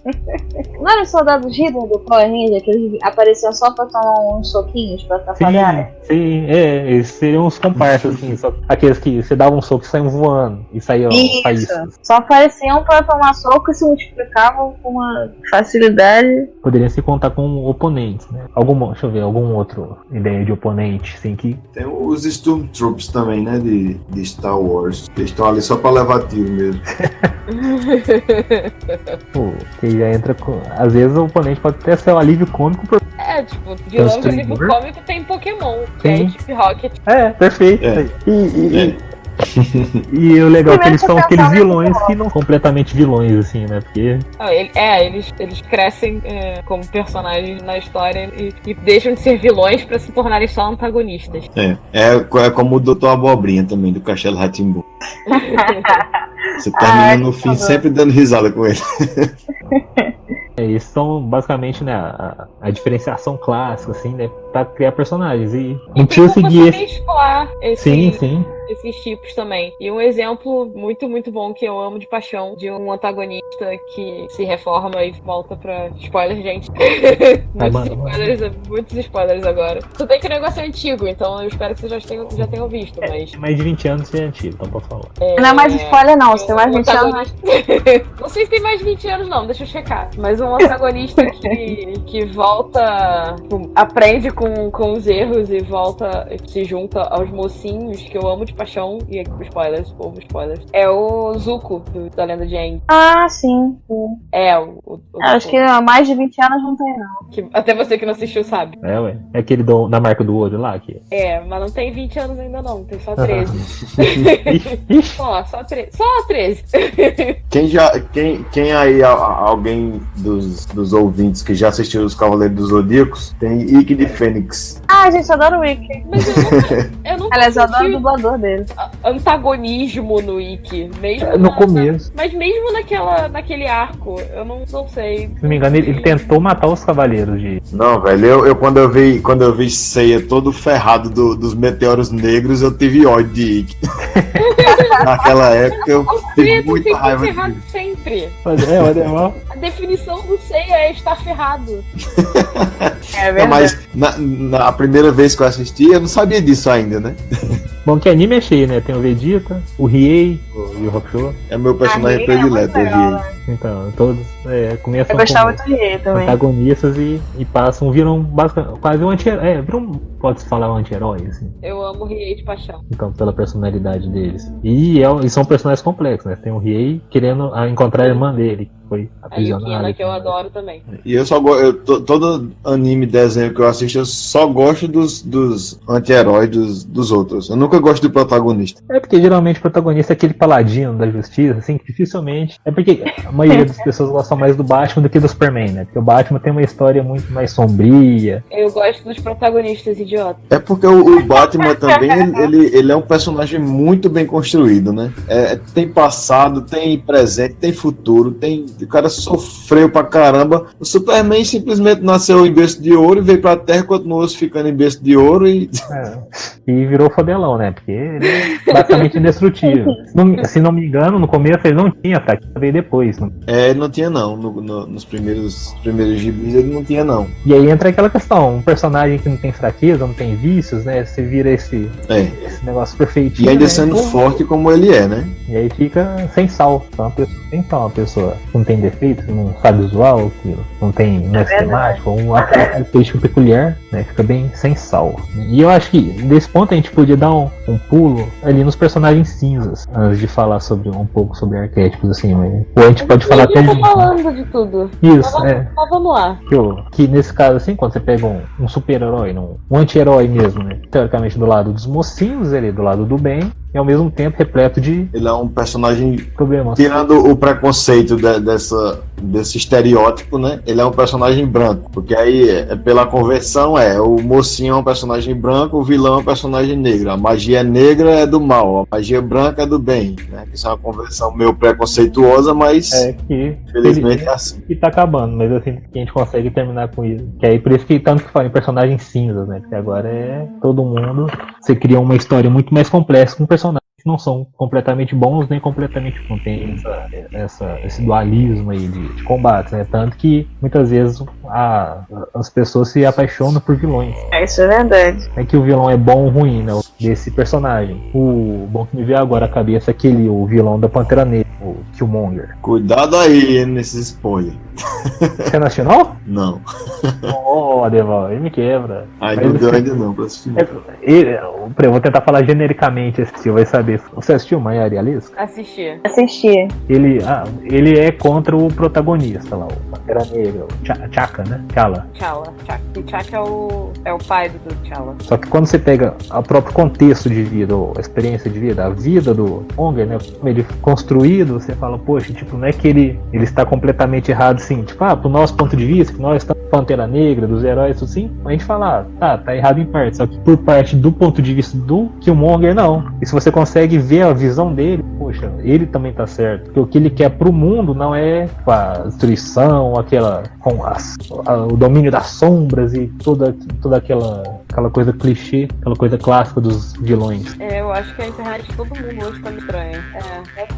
Não era o Soldado Líder do Power Ranger, que eles apareciam só pra tomar uns soquinhos pra atrapalhar, né? Sim, eles seriam os comparsas, assim, só aqueles que você dava um soco e saíam voando, e saíam faíscas. Só apareciam pra tomar soco e se multiplicavam com uma facilidade. Poderiam se contar com oponentes, né? Deixa eu ver, algum outro ideia de oponente, assim, que... Tem os Stormtroopers também, né, de Star Wars. Eles estão ali só pra levar tiro mesmo. Pô, que já entra com... Às vezes o oponente pode até ser um alívio cômico por... Tipo, vilão de livro cômico tem Pokémon, que é Team Rocket. Perfeito. E o legal é que eles são aqueles vilões que não são completamente vilões, assim, né? Porque... Eles crescem como personagens na história e deixam de ser vilões pra se tornarem só antagonistas. É como o Dr. Abobrinha também, do Castelo Rá-Tim-Bum. Você termina no fim sempre dando risada com ele. Isso são basicamente, né, a diferenciação clássica, assim, né, pra criar personagens. E não precisa seguir mesclar sim. esses tipos também. E um exemplo muito, muito bom que eu amo de paixão de um antagonista que se reforma e volta pra... Spoiler, gente. Muitos spoilers agora. Tudo bem que o negócio é antigo, então eu espero que vocês já tenham visto, mas... Mais de 20 anos é antigo, então pode falar. Não é mais spoiler não, se tem mais 20 anos... Não sei se tem mais de 20 anos não, deixa eu checar. Mas um antagonista que volta... Aprende com os erros e volta... Se junta aos mocinhos, que eu amo de paixão, e spoilers, é o Zuko, da Lenda de Aang. Ah, sim. Acho que há mais de 20 anos não tem, não. Até você que não assistiu sabe. É aquele da marca do olho lá. Mas não tem 20 anos ainda não, tem só 13. Só 13. Quem aí, alguém dos ouvintes que já assistiu os Cavaleiros dos Zodíacos, tem Ikki de Fênix. Ah, gente, adoro o Ikki. Mas eu nunca aliás, eu adoro o dublador dele. Antagonismo no Ikki. No começo. Mas mesmo naquele arco, eu não sei. Se não me engano, ele tentou matar os cavaleiros de... Não, velho, quando eu vi Seiya todo ferrado dos meteoros negros, eu tive ódio de Ikki. Naquela época eu tive muita raiva dele. Sempre. A definição do Seiya é estar ferrado. É verdade. Não, mas na primeira vez que eu assisti, eu não sabia disso ainda, né? Bom, que anime é cheio, né? Tem o Vegeta, o Riei e o Hakusho. É meu personagem predileto, o Riei. Então, todos começam eu gostava muito do Riei também. Protagonistas e viram basicamente quase um anti-herói. Pode-se falar um anti-herói, assim. Eu amo o Riei de paixão. Então, pela personalidade deles. E são personagens complexos, né? Tem o Riei querendo encontrar a irmã dele, que foi aprisionada. Que eu adoro também. E eu só gosto... Todo anime, desenho que eu assisto, eu só gosto dos anti-heróis dos outros. Eu nunca gosto do protagonista. É porque geralmente o protagonista é aquele paladino da justiça, assim, que dificilmente... É porque a maioria das pessoas gostam mais do Batman do que do Superman, né? Porque o Batman tem uma história muito mais sombria. Eu gosto dos protagonistas idiotas. É porque o Batman também, ele é um personagem muito bem construído, né? Tem passado, tem presente, tem futuro, o cara sofreu pra caramba. O Superman simplesmente nasceu em berço de ouro e veio pra Terra, continuou ficando em berço de ouro e virou fodelão, né? Porque ele é basicamente indestrutível. Se não me engano, no começo ele não tinha fraqueza, veio depois. Não tinha não. Nos primeiros gibis ele não tinha não. E aí entra aquela questão, um personagem que não tem fraqueza, não tem vícios, né? Você vira esse negócio perfeitinho. E ainda né? sendo forte como ele é, né? E aí fica sem sal. Então uma pessoa que não tem defeito, que não sabe visual, que não é sistemático, uma característica peculiar, né? Fica bem sem sal. E eu acho que desse ponto a gente podia dar um pulo ali nos personagens cinzas, antes de falar um pouco sobre arquétipos, assim, ou a gente pode falar até de... falando de tudo. Isso, Mas vamos lá. Que nesse caso, assim, quando você pega um super-herói, um anti-herói mesmo, né? Teoricamente do lado dos mocinhos, ele do lado do bem, e ao mesmo tempo repleto de Ele é um personagem, problemas. tirando o preconceito desse estereótipo, né? Ele é um personagem branco, porque aí, pela conversão, o mocinho é um personagem branco, o vilão é um personagem negro. A magia negra é do mal, a magia branca é do bem, né? Isso é uma conversão meio preconceituosa, mas Que infelizmente é assim. E tá acabando, mas assim, que a gente consegue terminar com isso. Que aí por isso que tanto que fala em personagens cinzas, né? Porque agora todo mundo. Você cria uma história muito mais complexa com personagens que não são completamente bons nem completamente não tem esse dualismo aí de combates, né? Tanto que muitas vezes as pessoas se apaixonam por vilões. Isso é verdade. É que o vilão é bom ou ruim, né? Desse personagem. O bom que me veio agora a cabeça é o vilão da Pantera Negra, o Killmonger. Cuidado aí nesse spoiler. Você é nacional? Não. Deval, ele me quebra. Ainda não deu, ainda não, pra assistir. Eu vou tentar falar genericamente, você vai saber. Você assistiu Maiara e Alice? Assisti. Ele é contra o protagonista lá, o Pantera Negra, o T'Chaka, né? T'Challa. E T'Chaka é o pai do T'Challa. Só que quando você pega o próprio contexto de vida, ou a experiência de vida, a vida do Monger, né? Como ele é construído, você fala, poxa, tipo, não é que ele está completamente errado, assim, tipo, pro nosso ponto de vista, que nós estamos Pantera Negra, dos heróis, assim, a gente fala, tá errado em parte, só que por parte do ponto de vista do Killmonger, não. E se você consegue ver a visão dele, poxa, ele também tá certo. Porque o que ele quer pro mundo não é a destruição, o domínio das sombras e toda aquela coisa clichê, aquela coisa clássica dos vilões. Eu acho que a internet de todo mundo hoje tá me estranha.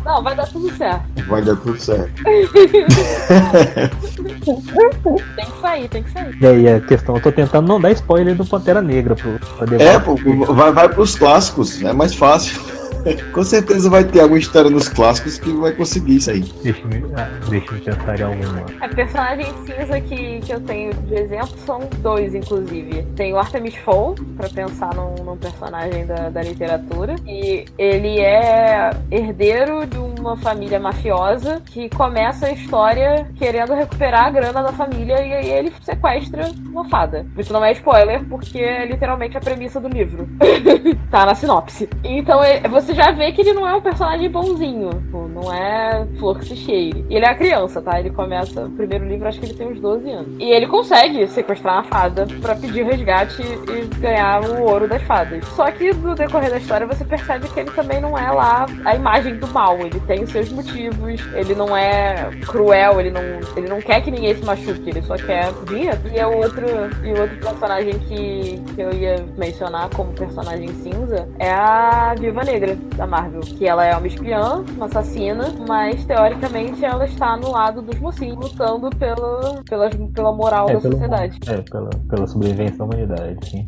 Não, vai dar tudo certo. Vai dar tudo certo. Tem que sair. E aí a questão, eu tô tentando não dar spoiler do Pantera Negra pra debate. Vai pros clássicos, é mais fácil. Com certeza vai ter alguma história nos clássicos que vai conseguir isso aí. Deixa eu pensar em alguma. A personagem cinza que eu tenho de exemplo são dois, inclusive. Tem o Artemis Fowl, pra pensar num personagem da literatura. E ele é herdeiro de uma família mafiosa que começa a história querendo recuperar a grana da família e aí ele sequestra uma fada. Isso não é spoiler, porque é literalmente a premissa do livro. Tá na sinopse. Então você já vê que ele não é um personagem bonzinho. Não é flor que se cheire. E ele é a criança, tá? Ele começa o primeiro livro, acho que ele tem uns 12 anos. E ele consegue sequestrar uma fada pra pedir resgate e ganhar o ouro das fadas. Só que no decorrer da história você percebe que ele também não é lá a imagem do mal. Ele tem os seus motivos, ele não é cruel, ele não quer que ninguém se machuque, ele só quer dinheiro. E o outro personagem que eu ia mencionar como personagem cinza é a Viúva Negra da Marvel, que ela é uma espiã, uma assassina, mas teoricamente ela está no lado dos mocinhos, lutando pela moral da sociedade. Pela sobrevivência da humanidade, sim.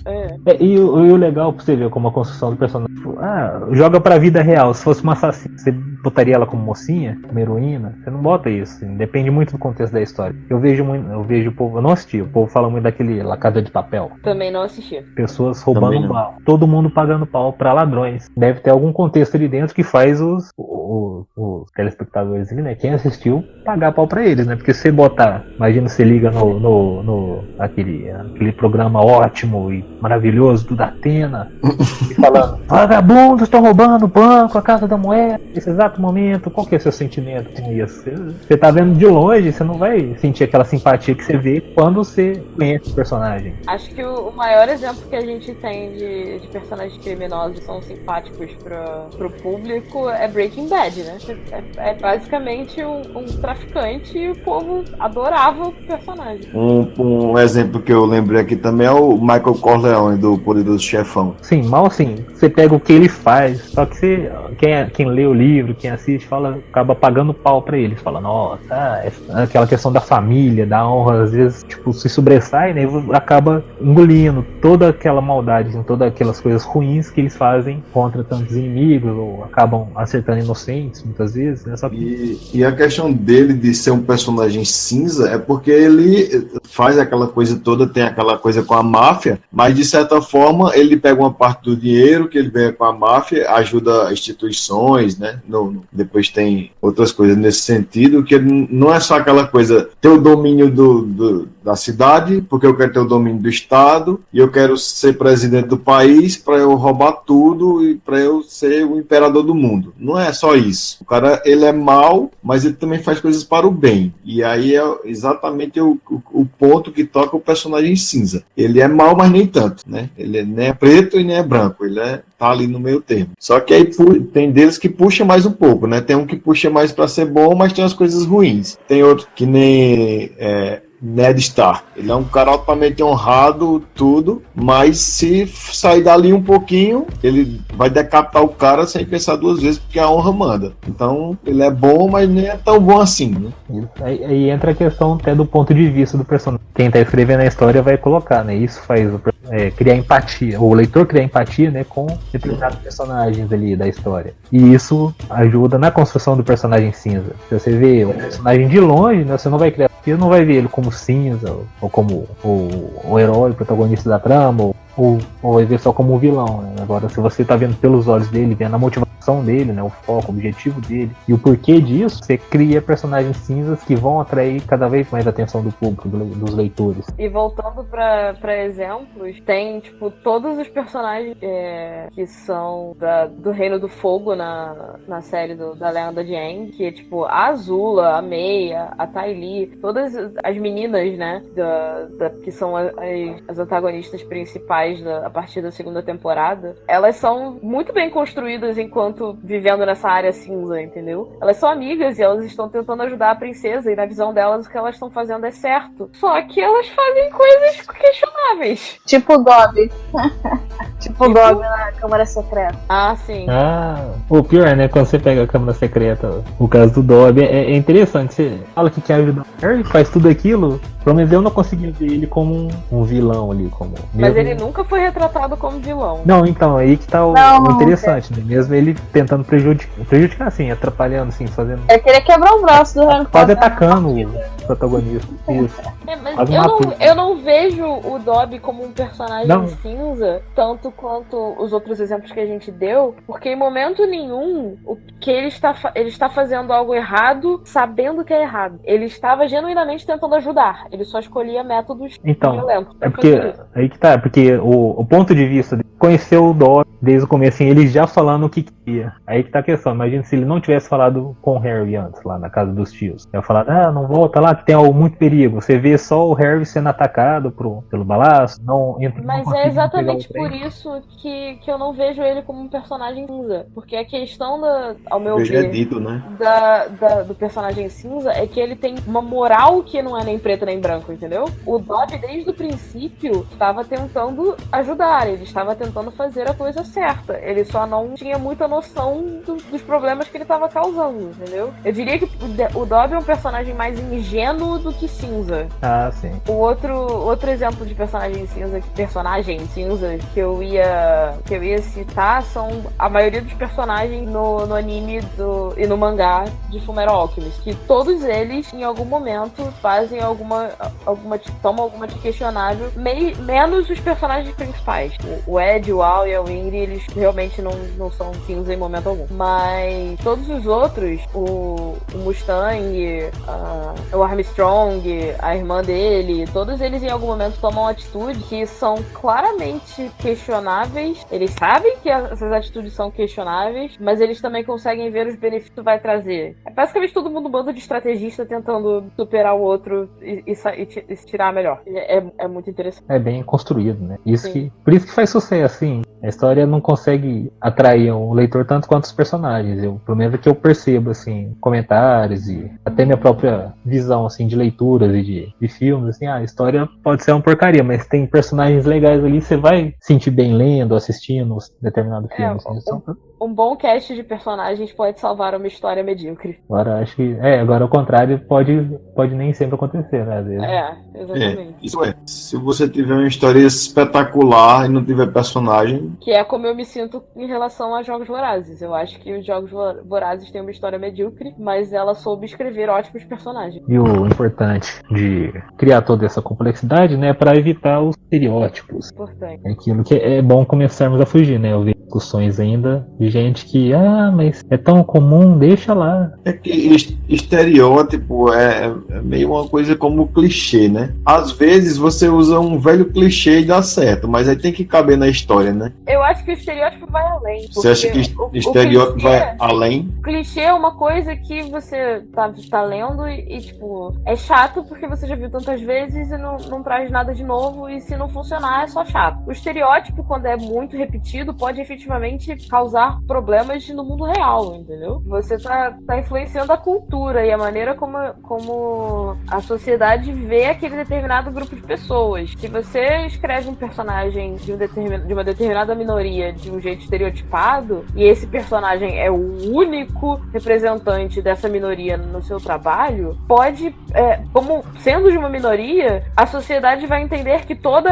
E o legal pra você ver como a construção do personagem, joga pra vida real. Se fosse uma assassina, você botaria ela como mocinha, como heroína? Você não bota isso, assim, depende muito do contexto da história. Eu vejo o povo, eu não assisti, o povo fala muito daquele La Casa de Papel. Também não assisti. Pessoas roubando pau, todo mundo pagando pau pra ladrões. Deve ter algum contexto ali dentro que faz os telespectadores, né, quem assistiu, pagar pau pra eles, né? Porque se você botar, imagina você liga no aquele programa ótimo e maravilhoso do Datena e falando, vagabundos estão roubando o banco, a Casa da Moeda, nesse exato momento, qual que é o seu sentimento com isso? Você tá vendo de longe, você não vai sentir aquela simpatia que você vê quando você conhece o personagem. Acho que o maior exemplo que a gente tem de personagens criminosos que são simpáticos pro público é Breaking Bad, né? É basicamente um traficante e o povo adorava o personagem. Um exemplo que eu lembrei aqui também é o Michael Corleone do Poderoso Chefão. Sim, mal assim, você pega o que ele faz, só que quem lê o livro, quem assiste, acaba pagando pau pra ele. Fala, nossa, aquela questão da família, da honra, às vezes, tipo, se sobressai, né? E acaba engolindo toda aquela maldade, todas aquelas coisas ruins que eles fazem contra tantos inimigos, ou acabam acertando inocentes, muitas vezes, né? Só que... E a questão dele de ser um personagem cinza é porque ele faz aquela coisa toda, tem aquela coisa com a máfia, mas de certa forma ele pega uma parte do dinheiro que ele ganha com a máfia, ajuda instituições, né? Depois tem outras coisas nesse sentido, que não é só aquela coisa, ter o domínio da cidade, porque eu quero ter o domínio do Estado, e eu quero ser presidente do país para eu roubar tudo e para eu ser o imperador do mundo. Não é só isso. O cara, ele é mau, mas ele também faz coisas para o bem. E aí é exatamente o ponto que toca o personagem cinza. Ele é mau, mas nem tanto, né? Ele nem é preto e nem é branco. Ele tá ali no meio termo. Só que aí tem deles que puxa mais um pouco, né? Tem um que puxa mais para ser bom, mas tem as coisas ruins. Tem outro que nem Ned Stark. Ele é um cara altamente honrado, tudo, mas se sair dali um pouquinho, ele vai decapitar o cara sem pensar duas vezes, porque a honra manda. Então, ele é bom, mas nem é tão bom assim, né? Isso. Aí entra a questão até do ponto de vista do personagem. Quem tá escrevendo a história vai colocar, né? Isso faz criar empatia, o leitor criar empatia, né, com determinados personagens ali da história. E isso ajuda na construção do personagem cinza. Se você vê o personagem de longe, né, você não vai criar, você não vai ver ele como cinza, ou como o herói, o protagonista da trama, ou vai ver só como um vilão, né? Agora, se você tá vendo pelos olhos dele, vendo a motivação dele, né, o foco, o objetivo dele e o porquê disso, você cria personagens cinzas que vão atrair cada vez mais a atenção do público, dos leitores. E voltando pra exemplos, tem, tipo, todos os personagens que são do Reino do Fogo na série da Lenda de Aang, que é, tipo, a Azula, a Meia, a Ty Lee, todas as meninas, né, que são as antagonistas principais a partir da segunda temporada, elas são muito bem construídas enquanto vivendo nessa área cinza, entendeu? Elas são amigas e elas estão tentando ajudar a princesa, e na visão delas o que elas estão fazendo é certo. Só que elas fazem coisas questionáveis. Tipo o Dobby. Tipo o Dobby na Câmara Secreta. Ah, sim. O pior, né, quando você pega a Câmara Secreta, o caso do Dobby, é interessante. Você fala que quer ajudar o Harry, faz tudo aquilo, pelo menos eu não consegui ver ele como um vilão ali. Mas ele nunca foi retratado como vilão. Não, então, aí que tá o interessante, né? Mesmo ele tentando prejudicar assim, atrapalhando, assim, fazendo... Ele queria quebrar o braço do Harry Potter. Quase atacando o protagonista. Isso. Mas eu não vejo o Dobby como um personagem cinza, tanto quanto os outros exemplos que a gente deu, porque em momento nenhum o que ele está fazendo algo errado, sabendo que é errado. Ele estava genuinamente tentando ajudar. Ele só escolhia métodos violentos. É porque aí que tá, porque o ponto de vista dele, conheceu o Dobby desde o começo, assim, ele já falando o que queria. Aí que tá a questão. Imagina se ele não tivesse falado com o Harry antes, lá na casa dos tios. Ele ia falar, não volta lá, que tem muito perigo. Você vê só o Harry sendo atacado pelo balaço, Mas é exatamente por isso que eu não vejo ele como um personagem cinza. Porque a questão, ao meu ver, né? do personagem cinza é que ele tem uma moral que não é nem preto nem branco, entendeu? O Dobby, desde o princípio, estava tentando ajudar, ele estava tentando fazer a coisa certa. Ele só não tinha muita noção dos problemas que ele estava causando, entendeu? Eu diria que o Dobby é um personagem mais ingênuo do que cinza. Ah, sim. O outro exemplo de personagem cinza que eu ia citar são a maioria dos personagens no anime e no mangá de Fullmetal Alchemist, que todos eles, em algum momento, fazem tomam alguma de questionável, menos os personagens principais. O Ed, o Al e a Winry, eles realmente não são cinza em momento algum. Mas todos os outros, o Mustang, o Armstrong, a irmã dele, todos eles em algum momento tomam atitudes que são claramente questionáveis. Eles sabem que essas atitudes são questionáveis, mas eles também conseguem ver os benefícios que vai trazer. É basicamente todo mundo um bando de estrategista tentando superar o outro e se tirar melhor. É muito interessante. É bem construído, né? Por isso que faz sucesso, assim. A história não consegue atrair o leitor tanto quanto os personagens. Pelo menos que eu percebo, assim, comentários e até minha própria visão, assim, de leituras e de filmes, assim, a história pode ser uma porcaria, mas tem personagens legais ali, você vai sentir bem lendo, assistindo determinado filme. Um bom cast de personagens pode salvar uma história medíocre. Agora, acho que... agora ao contrário, pode nem sempre acontecer, né? Às vezes. Exatamente. Isso é. Se você tiver uma história espetacular e não tiver personagem... Que é como eu me sinto em relação a Jogos Vorazes. Eu acho que os Jogos Vorazes têm uma história medíocre, mas ela soube escrever ótimos personagens. E o importante de criar toda essa complexidade, né, é para evitar os estereótipos. Importante. É aquilo que é bom começarmos a fugir, né? Eu vejo discussões ainda de gente que, mas é tão comum, deixa lá. É que estereótipo é meio uma coisa como clichê, né? Às vezes você usa um velho clichê e dá certo, mas aí tem que caber na história, né? Eu acho que o estereótipo vai além. Você acha que estereótipo vai além? Clichê é uma coisa que você tá lendo e, tipo, é chato porque você já viu tantas vezes e não traz nada de novo, e se não funcionar é só chato. O estereótipo, quando é muito repetido, pode efetivamente causar problemas no mundo real, entendeu? Você tá influenciando a cultura e a maneira como a sociedade vê aquele determinado grupo de pessoas. Se você escreve um personagem de uma determinada minoria de um jeito estereotipado, e esse personagem é o único representante dessa minoria no seu trabalho, pode, como sendo de uma minoria, a sociedade vai entender que toda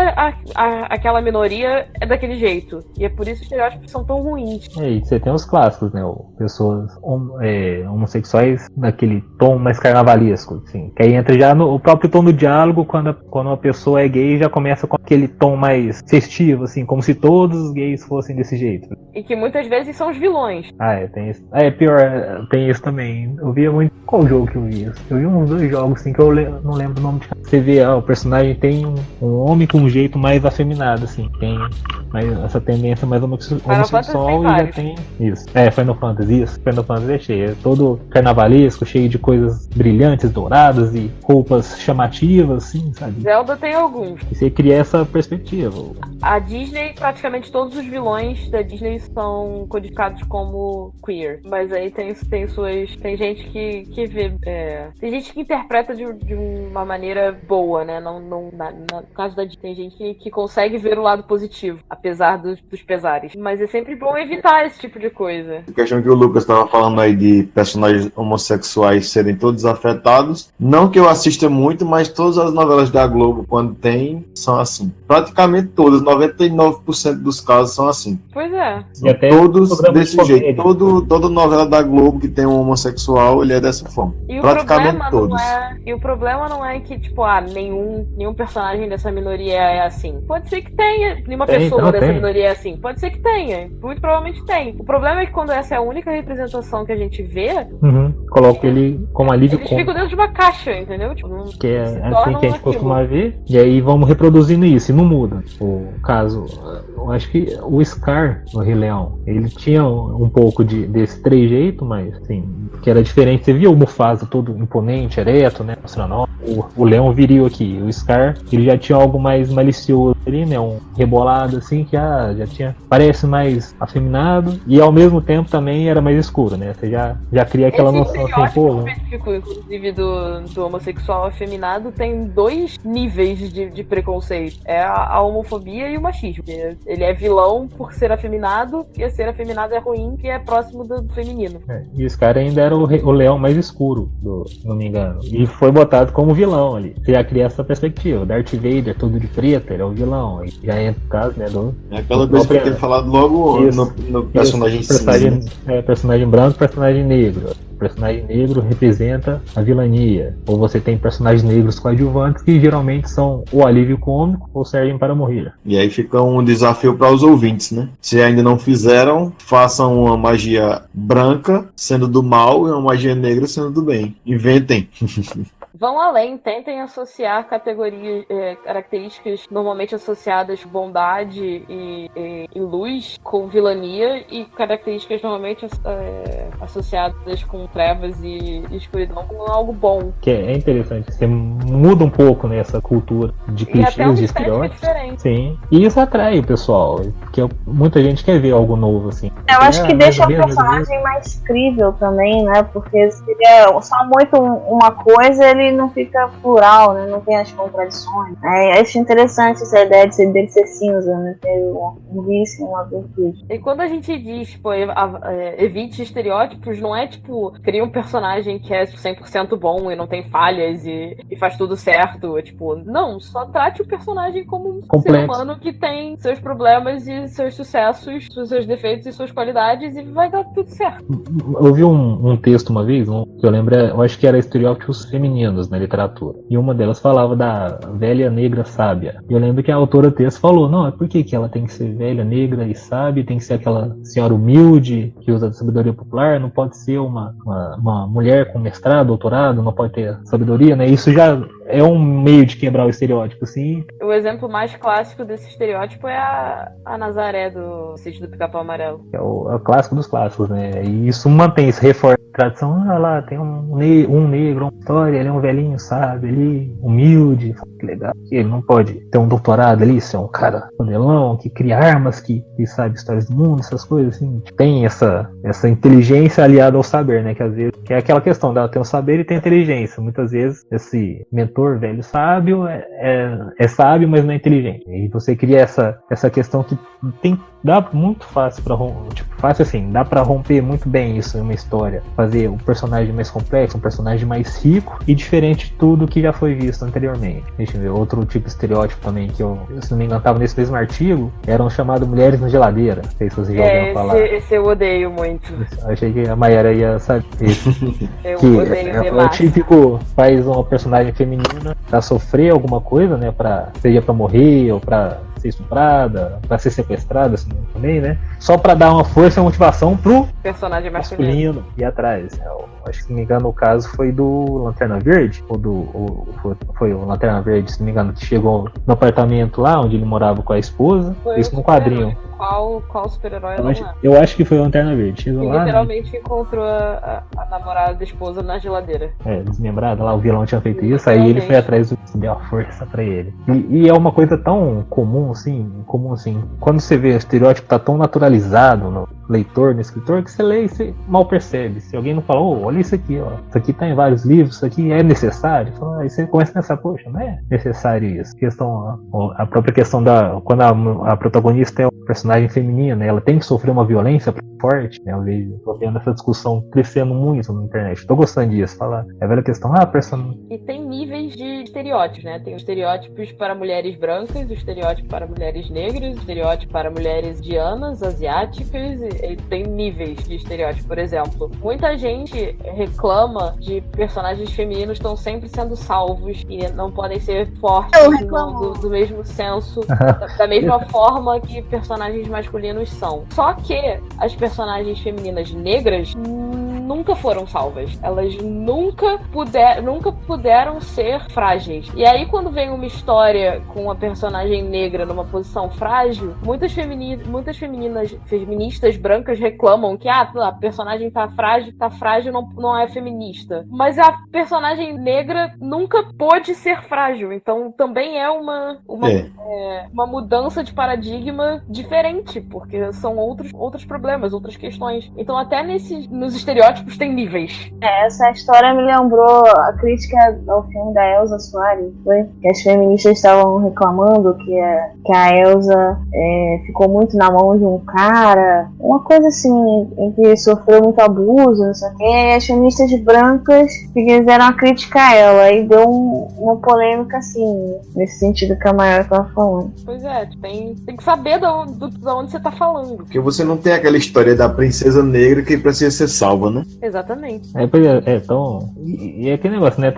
aquela minoria é daquele jeito. E é por isso que os estereótipos são tão ruins. E você tem os clássicos, né? Pessoas homossexuais naquele tom mais carnavalesco, assim. Que aí entra já no próprio tom do diálogo, quando uma pessoa é gay, já começa com aquele tom mais festivo, assim, como se todos os gays fossem desse jeito. E que muitas vezes são os vilões. Tem isso. Pior, tem isso também. Eu via muito. Qual jogo que eu vi isso? Eu vi uns 2 jogos, assim, que eu não lembro o nome de cada. Você vê, o personagem tem um homem com um jeito mais afeminado, assim. Tem essa tendência mais homossexual e já tem isso. Final Fantasy, isso. Final Fantasy é cheio. É todo carnavalesco, cheio de coisas brilhantes, douradas e roupas chamativas, assim, sabe? Zelda tem alguns. E você cria essa perspectiva. A Disney, praticamente todos os vilões da Disney são codificados como queer. Mas aí tem gente que vê. Tem gente que interpreta de uma maneira boa, né? No caso da Disney, tem gente que consegue ver o lado positivo, apesar dos pesares. Mas é sempre bom evitar esse tipo de coisa. A questão que o Lucas estava falando aí de personagens homossexuais serem todos afetados. Não que eu assista muito, mas todas as novelas da Globo, quando tem, são assim. Praticamente todas, 99% dos casos são assim. Pois é. E até todos desse jeito. Toda novela da Globo que tem um homossexual, ele é dessa forma. E praticamente todos. O problema não é que, tipo, nenhum personagem dessa minoria é assim. Pode ser que tenha. Nenhuma pessoa dessa minoria é assim. Pode ser que tenha. Muito provavelmente tem. O problema é que quando essa é a única representação que a gente vê, coloca ele como alívio cômico. Eles ficam dentro de uma caixa, entendeu? Tipo, que é assim que a gente costuma ver. E aí vamos reproduzindo isso e não muda. O caso, eu acho que o Scar no Rei Leão, ele tinha um pouco desse trejeito, mas assim, que era diferente. Você via o Mufasa todo imponente, ereto, né? O leão viril aqui. O Scar, ele já tinha algo mais malicioso ali, né? Um rebolado assim, que já tinha. Parece mais afeminado e ao mesmo tempo também era mais escuro, né? Você já cria aquela noção assim, pô. Inclusive do homossexual afeminado tem 2 níveis de preconceito. É a homofobia e o machismo. Ele é vilão por ser afeminado, e ser afeminado é ruim, que é próximo do feminino. E esse cara ainda era o leão mais escuro, se não me engano. E foi botado como vilão ali. Você já cria essa perspectiva. Darth Vader, todo de preto, ele é o vilão. E já entra o caso, né? É aquela coisa que eu tenho falado logo no personagem cinza. Personagem branco, personagem negro. O personagem negro representa a vilania. Ou você tem personagens negros coadjuvantes que geralmente são o alívio cômico ou servem para morrer. E aí fica um desafio para os ouvintes, né? Se ainda não fizeram, façam uma magia branca sendo do mal e uma magia negra sendo do bem. Inventem. Vão além, tentem associar características normalmente associadas com bondade e luz com vilania e características normalmente associadas com trevas e escuridão com algo bom. Que é interessante, você muda um pouco nessa cultura de clichês, de estereótipos. Sim, e isso atrai o pessoal, porque muita gente quer ver algo novo, assim. Eu acho que deixa o personagem mais crível também, né? Porque se é só muito uma coisa, ele não fica plural, né? Não tem as contradições. Eu acho interessante essa ideia dele ser cinza, né? Ter um vício, uma virtude. E quando a gente diz, tipo, evite estereótipos, não é tipo, cria um personagem que é 100% bom e não tem falhas e faz tudo certo. Tipo, não, só trate o personagem como um ser humano que tem seus problemas e seus sucessos, seus defeitos e suas qualidades, e vai dar tudo certo. Eu vi um texto uma vez, que eu lembro, eu acho que era estereótipos femininos. menos, na literatura. E uma delas falava da velha negra sábia. E eu lembro que a autora do texto falou, não, é por que ela tem que ser velha, negra e sábia, tem que ser aquela senhora humilde, que usa a sabedoria popular, não pode ser uma mulher com mestrado, doutorado, não pode ter sabedoria, né? Isso já é um meio de quebrar o estereótipo, assim. O exemplo mais clássico desse estereótipo é a Nazaré do Sítio do Pica-Pau Amarelo. É o clássico dos clássicos, né? E isso mantém, se reforça a tradição. Lá, tem um negro, uma história, ele é um velhinho, sabe? Ele humilde, que legal. Ele não pode ter um doutorado ali, ser um cara modelão, que cria armas, que sabe histórias do mundo, essas coisas, assim. Tem essa inteligência aliada ao saber, né? Que às vezes, que é aquela questão dela tem o saber e tem a inteligência. Muitas vezes, esse mentor velho sábio é sábio, mas não é inteligente. E você cria essa questão que dá muito fácil pra fácil assim, dá pra romper muito bem isso em uma história, fazer um personagem mais complexo, um personagem mais rico e diferente de tudo que já foi visto anteriormente. Deixa eu ver, outro tipo de estereótipo também que eu, se não me engano, tava nesse mesmo artigo, eram chamados mulheres na geladeira. Não sei se vocês já ouviram falar. Esse eu odeio muito. Eu achei que a Mayara ia saber. Eu Que odeio é o típico, faz uma personagem feminina pra sofrer alguma coisa, né, seja pra morrer ou pra ser estuprada, pra ser sequestrada, assim, também, né? Só pra dar uma força e uma motivação pro personagem masculino e atrás. Acho que, se não me engano, o caso foi do Lanterna Verde, foi o Lanterna Verde, se não me engano, que chegou no apartamento lá onde ele morava com a esposa. Foi isso no quadrinho. Qual super-herói ela é? Eu acho que foi o Lanterna Verde. Chegou lá, literalmente encontrou a namorada da esposa na geladeira. Desmembrada lá, o vilão tinha feito isso, aí ele foi atrás do deu a força pra ele. E é uma coisa tão comum assim, quando você vê o estereótipo tá tão naturalizado no leitor, no escritor, que você lê e você mal percebe. Se alguém não fala, olha isso aqui, ó, isso aqui tá em vários livros, isso aqui é necessário, aí você começa a pensar, poxa, não é necessário isso. A própria questão quando a protagonista é uma personagem feminina, né, ela tem que sofrer uma violência forte, né, eu tô vendo essa discussão crescendo muito na internet, tô gostando disso, é a velha questão, E tem níveis de estereótipos, né, tem os estereótipos para mulheres brancas, o estereótipo para mulheres negras, o estereótipo para mulheres indianas, asiáticas, e tem níveis de estereótipo. Por exemplo, muita gente reclama de personagens femininos estão sempre sendo salvos e não podem ser fortes do mesmo senso, da mesma forma que personagens masculinos são. Só que as personagens femininas negras nunca foram salvas. Elas nunca puderam ser frágeis. E aí, quando vem uma história com uma personagem negra numa posição frágil, muitas feministas brancas reclamam que a personagem tá frágil, não é feminista. Mas a personagem negra nunca pôde ser frágil. Então também é uma mudança de paradigma diferente, porque são outros problemas, outras questões. Então até nos estereótipos tem níveis. Essa história me lembrou a crítica ao filme da Elsa Soares, que as feministas estavam reclamando que a Elsa ficou muito na mão de um cara, uma coisa assim, em que sofreu muito abuso, não sei o que, e as feministas brancas fizeram uma crítica a ela, e deu uma polêmica assim, nesse sentido que a Mayara estava falando. Pois é, tem que saber de onde você tá falando. Porque você não tem aquela história da princesa negra que precisa ser salva, né? Exatamente. É tão... E é aquele negócio, né?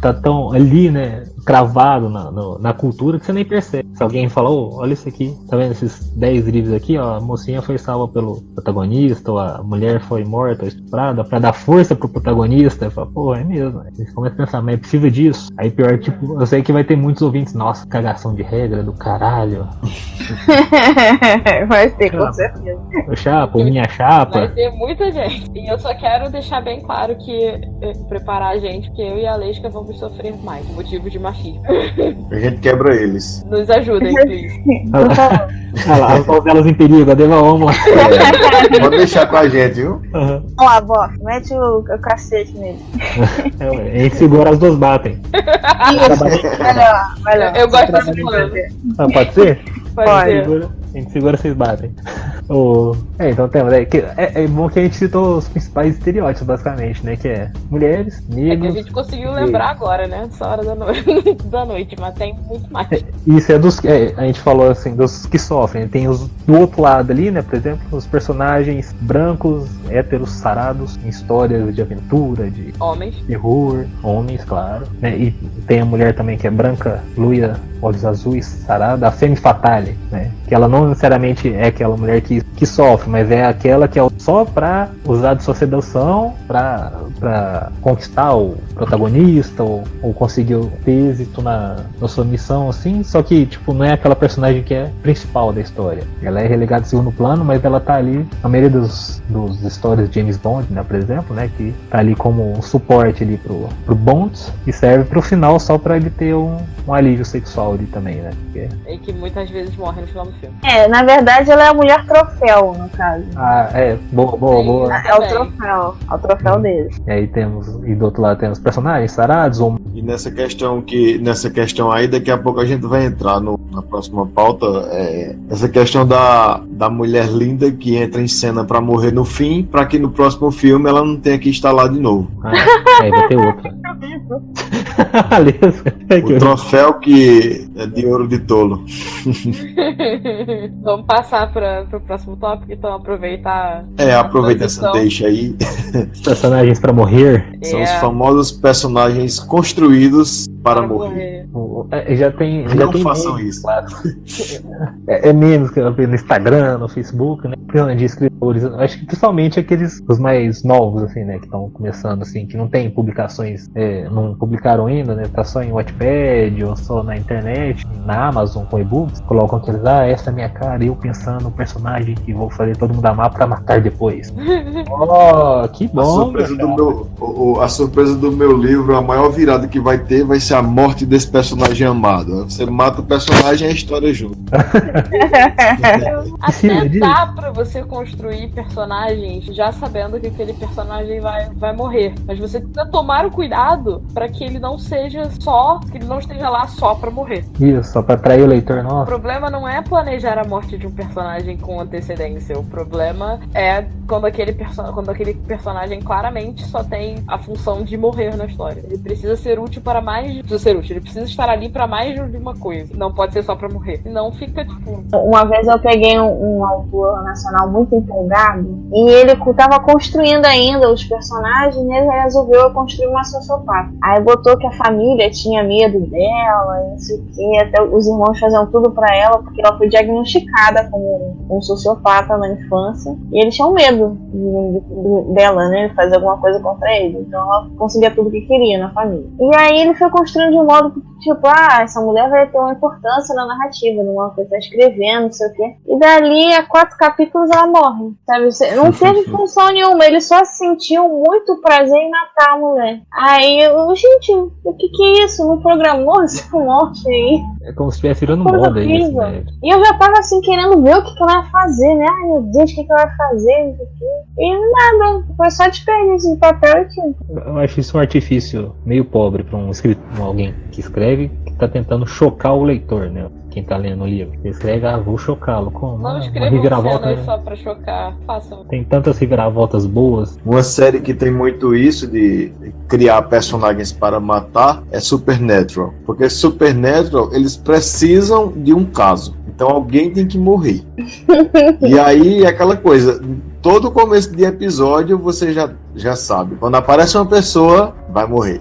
Tá tão ali, né? Cravado na cultura que você nem percebe. Se alguém falou, olha isso aqui, tá vendo esses 10 livros aqui, ó, a mocinha foi salva pelo protagonista, ou a mulher foi morta ou estuprada, pra dar força pro protagonista. Eu falo, pô, é mesmo. A gente começa a pensar, mas precisa disso. Aí pior, tipo, eu sei que vai ter muitos ouvintes, nossa, cagação de regra do caralho. Vai ter, com certeza. O chapa, minha chapa. Vai ter muita gente. E eu só quero deixar bem claro que preparar a gente, porque eu e a Leisca vamos sofrer mais, motivo de machismo. A gente quebra eles. Nos ajudem, please. Olha lá, as novelas em perigo, a Deva Homo. Pode deixar com a gente, viu? Vamos lá, bó, mete o cacete nele. A gente segura, as duas batem. Vai lá. Eu gosto desse plano. Pode ser? Pode ser. A gente segura, vocês batem. Então temos. É bom que a gente citou os principais estereótipos, basicamente, né? Que é mulheres, negros. É que a gente conseguiu lembrar agora, né? Essa hora da noite, mas tem muito mais. Isso é dos. A gente falou assim, dos que sofrem. Tem os do outro lado ali, né? Por exemplo, os personagens brancos, héteros, sarados, em histórias de aventura, de Homens. terror, homens, claro. Né? E tem a mulher também que é branca, loira, olhos azuis, sarada, a femme fatale, né? Que ela não necessariamente é aquela mulher que sofre, mas é aquela que é só pra usar de sua sedução pra conquistar o protagonista ou conseguir o êxito na sua missão, assim. Só que, tipo, não é aquela personagem que é principal da história. Ela é relegada em segundo plano, mas ela tá ali, a maioria dos histórias de James Bond, né, por exemplo, né, que tá ali como um suporte ali pro Bond e serve pro final só pra ele ter um alívio sexual ali também, né? E que muitas vezes morre no final do filme. Na verdade ela é a mulher troféu, no caso. Boa. É o troféu dele. E aí e do outro lado temos personagens sarados ou... E nessa questão aí, daqui a pouco a gente vai entrar na próxima pauta, essa questão da mulher linda que entra em cena pra morrer no fim, pra que no próximo filme ela não tenha que estar lá de novo. Aí vai ter outra. O troféu que é de ouro de tolo. Vamos passar pro próximo tópico, então aproveitar. Aproveita essa deixa aí. Personagens pra morrer. São os famosos personagens construídos para morrer. Já tem façam memes, isso. Claro. É memes que eu vi no Instagram, no Facebook, né? De escritores. Acho que principalmente os mais novos, assim, né? Que estão começando, assim, que não tem publicações, não publicaram ainda, né? Tá só em Wattpad ou só na internet, na Amazon com e-books. Colocam aqueles, essa é minha cara, eu pensando no personagem que vou fazer todo mundo amar pra matar depois. Que bom! A surpresa do meu livro, a maior virada que vai ter vai ser a morte desse personagem amado. Você mata o personagem e a história junto. Até dá pra você construir personagens já sabendo que aquele personagem vai morrer. Mas você precisa tomar o cuidado pra que ele não esteja lá só pra morrer. Isso, só pra atrair o leitor, nossa. O problema não é planejar a morte de um personagem com antecedência. O problema é quando aquele personagem claramente só tem a função de morrer na história. Ele precisa ser útil para mais. Ele precisa estar ali pra mais de uma coisa. Não pode ser só pra morrer. Senão fica tipo. Uma vez eu peguei um autor nacional muito empolgado e ele tava construindo ainda os personagens e ele resolveu construir uma sociopata. Aí botou que a família tinha medo dela, não sei o que, até os irmãos faziam tudo pra ela porque ela foi diagnosticada como um sociopata na infância e eles tinham medo dela, né, de fazer alguma coisa contra ele. Então ela conseguia tudo que queria na família. E aí ele foi construindo de um modo que, tipo, essa mulher vai ter uma importância na narrativa, numa coisa que tá escrevendo, não sei o quê. E dali a 4 capítulos ela morre, sabe? Não teve função nenhuma, ele só sentiu muito prazer em matar a mulher. Aí gente, o que é isso? Não programou essa morte aí? É como se estivesse virando moda isso, né? E eu já tava assim querendo ver o que ela vai fazer, né? Ai meu Deus, o que ela vai fazer? Não sei o quê. E nada, foi só desperdício de papel e tinta. Eu acho isso um artifício meio pobre pra alguém que escreve, que tá tentando chocar o leitor, né? Quem tá lendo o livro. Ele escreve, vou chocá-lo. Como? Não escrevam cenas só pra chocar. Façam. Tem tantas reviravoltas boas. Uma série que tem muito isso de criar personagens para matar é Supernatural. Porque Supernatural, eles precisam de um caso. Então alguém tem que morrer. E aí é aquela coisa, todo começo de episódio você já sabe. Quando aparece uma pessoa, vai morrer.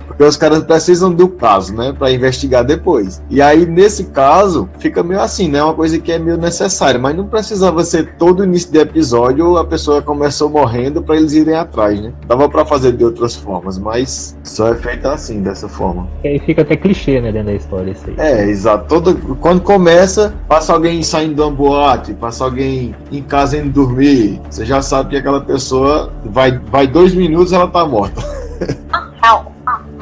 Porque os caras precisam do caso, né, pra investigar depois. E aí, nesse caso, fica meio assim, né, uma coisa que é meio necessária, mas não precisava ser todo início de episódio a pessoa começou morrendo pra eles irem atrás, né. Dava pra fazer de outras formas, mas só é feito assim, dessa forma. E aí fica até clichê, né, dentro da história isso aí. Exato. Quando começa, passa alguém saindo de uma boate, passa alguém em casa indo dormir, você já sabe que aquela pessoa vai 2 minutos e ela tá morta.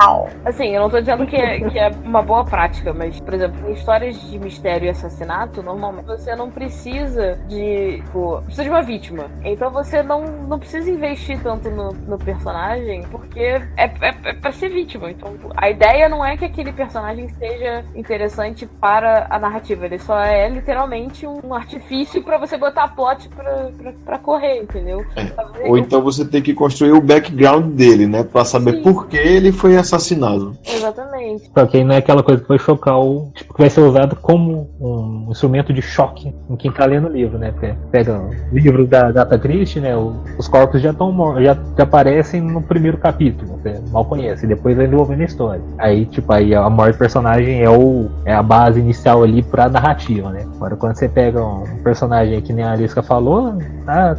Au. Assim, eu não tô dizendo que é uma boa prática, mas, por exemplo, em histórias de mistério e assassinato, normalmente você não precisa de. Tipo, precisa de uma vítima. Então você não precisa investir tanto no personagem, porque é pra ser vítima. Então a ideia não é que aquele personagem seja interessante para a narrativa, ele só é literalmente um artifício pra você botar plot pra correr, entendeu? Ou então você tem que construir o background dele, né? Pra saber Sim. por que ele foi assassinado. Exatamente. Só que aí não é aquela coisa que vai chocar o. Tipo, que vai ser usado como um instrumento de choque em quem tá lendo o livro, né? Porque pega o livro da Agatha Christie, né? Os corpos já estão mortos, já aparecem no primeiro capítulo, você mal conhece, e depois vai desenvolvendo a história. Aí, tipo, aí a morte do personagem é a base inicial ali pra narrativa, né? Agora quando você pega um personagem que nem a Aliska falou,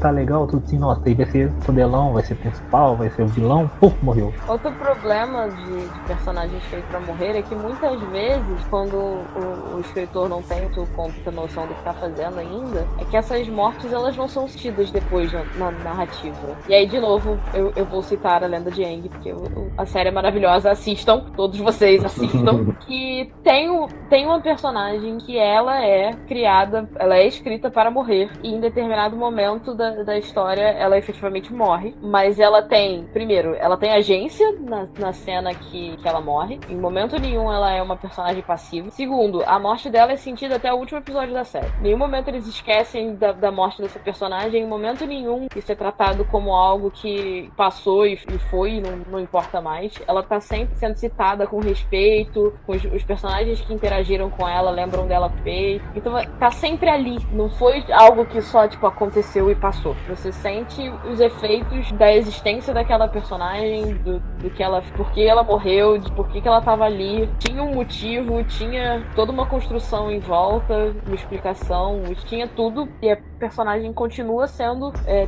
tá legal, tudo assim, nossa, aí vai ser fodelão, vai ser principal, vai ser o vilão, morreu. Outro problema de personagens feitos pra morrer é que muitas vezes, quando o escritor não tem muita noção do que tá fazendo ainda, é que essas mortes elas não são tidas depois na narrativa. E aí, de novo, eu vou citar a Lenda de Aang, porque a série é maravilhosa, assistam, todos vocês assistam, que tem uma personagem que ela é criada, ela é escrita para morrer, e em determinado momento da história ela efetivamente morre, mas ela tem, primeiro, ela tem agência na cena que ela morre, em momento nenhum ela é uma personagem passiva. Segundo, a morte dela é sentida até o último episódio da série. Em nenhum momento eles esquecem da morte dessa personagem, em momento nenhum isso é tratado como algo que passou e foi, não importa mais. Ela tá sempre sendo citada com respeito, com os personagens que interagiram com ela lembram dela com respeito. Então tá sempre ali, não foi algo que só tipo aconteceu e passou. Você sente os efeitos da existência daquela personagem, do que ela, por que ela morreu, de por que ela tava ali. Tinha um motivo, tinha toda uma construção em volta, uma explicação, tinha tudo, e a personagem continua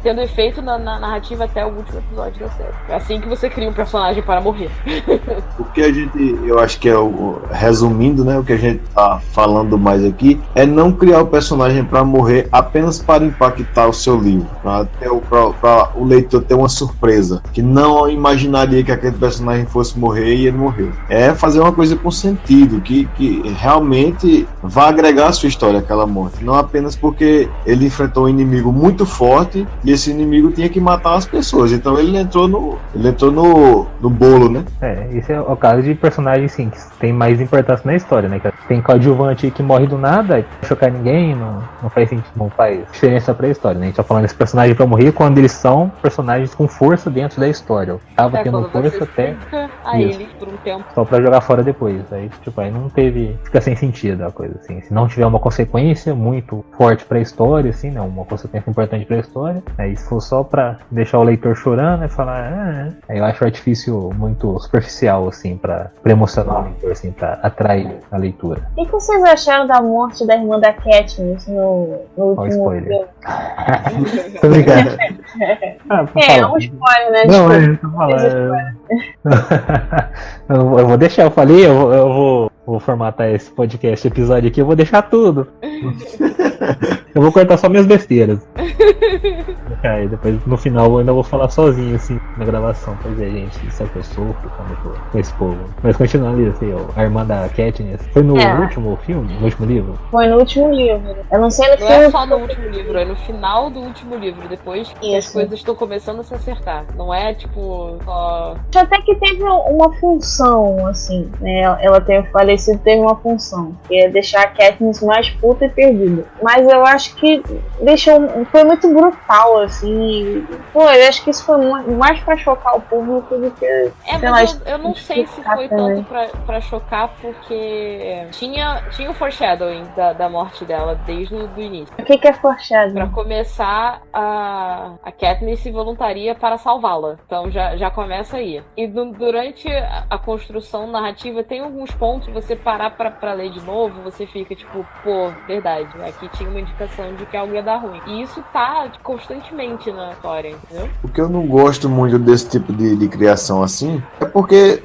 tendo efeito na narrativa até o último episódio da série. É assim que você cria um personagem para morrer. O que eu acho que resumindo, né, o que a gente tá falando mais aqui, é não criar o personagem para morrer apenas para impactar o seu livro, para o leitor ter uma surpresa, que não imaginaria que aquele personagem fosse morrer e ele morreu. É fazer uma coisa com sentido, que realmente vai agregar a sua história, aquela morte, não apenas porque ele enfrentou um inimigo muito forte e esse inimigo tinha que matar as pessoas, então ele entrou no bolo, né? Esse é o caso de personagem, sim, que tem mais importância na história, né? Tem coadjuvante que morre do nada, não chocar ninguém, não faz sentido, não faz diferença pra história, né? A gente tá falando desse personagem pra morrer quando eles são personagens com força dentro da história. Tava tendo força até a eles por um tempo. Só pra jogar fora depois. Aí, tipo, aí não teve. Fica sem sentido a coisa, assim. Se não tiver uma consequência muito forte pra história, assim, né? Uma consequência importante pra história. Aí se for só pra deixar o leitor chorando e falar, aí eu acho o artifício muito superficial, assim, pra emocionar o leitor, assim, pra atrair a leitura. O que vocês acharam da morte da irmã da Katniss no último spoiler. filme? Tô brincando. É um spoiler, né? Não, eu tô falando. Eu vou deixar, eu falei, eu vou formatar esse podcast, episódio aqui, eu vou deixar tudo. Eu vou cortar só minhas besteiras. Aí depois no final eu ainda vou falar sozinho assim na gravação. Pois é, gente, isso é o que eu sofro quando eu tô com esse povo. Mas continuando ali, assim, a irmã da Katniss. Foi no último filme? No último livro? Foi no último livro. Eu não sei no filme. Não é só no último livro, é no final do último livro. Depois que as coisas estão começando a se acertar. Não é tipo só. Até que teve uma função, assim, né? Ela ter falecido teve uma função, que é deixar a Katniss mais puta e perdida. Mas eu acho que foi muito brutal, assim. Pô, eu acho que isso foi mais pra chocar o público do que. Mas eu não sei se foi tanto pra chocar, porque tinha o foreshadowing da morte dela desde o início. O que é foreshadowing? Pra começar, a Katniss se voluntaria para salvá-la. Então já começa aí. E durante a construção narrativa, tem alguns pontos que você parar pra ler de novo, você fica tipo, pô, verdade, aqui tinha uma indicação de que algo ia dar ruim. E isso tá constantemente na história, entendeu? O que eu não gosto muito desse tipo de criação assim é porque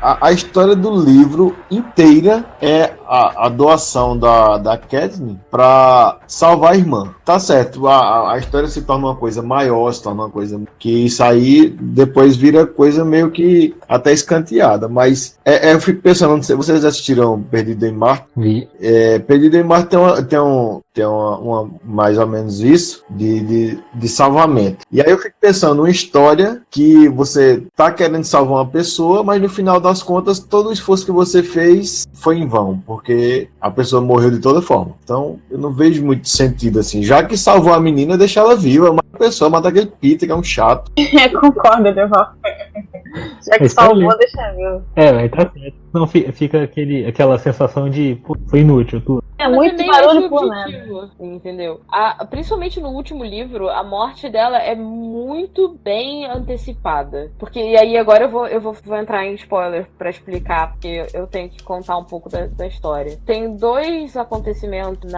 a história do livro inteira é a doação da Katniss pra salvar a irmã. Tá certo, a história se torna uma coisa maior, se torna uma coisa que isso aí depois vira coisa meio que até escanteada, mas eu fico pensando, não sei, vocês assistiram Perdido em Marte? Vi. Perdido em Marte tem uma mais ou menos isso de salvamento. E aí eu fico pensando, uma história que você tá querendo salvar uma pessoa, mas no final das contas todo o esforço que você fez foi em vão, porque a pessoa morreu de toda forma. Então eu não vejo muito sentido assim. Já que salvou a menina, deixa ela viva, mata a pessoa, mata aquele Peter que é um chato. Concordo, Deval. Já que salvou, deixa vivo. Mas tá certo. Não, fica aquela sensação de, pô, foi inútil tudo. É muito nem barulho esse por objetivo, nada. entendeu? Principalmente no último livro, a morte dela é muito bem antecipada. Porque, e aí agora eu vou entrar em spoiler pra explicar, porque eu tenho que contar um pouco da história. Tem 2 acontecimentos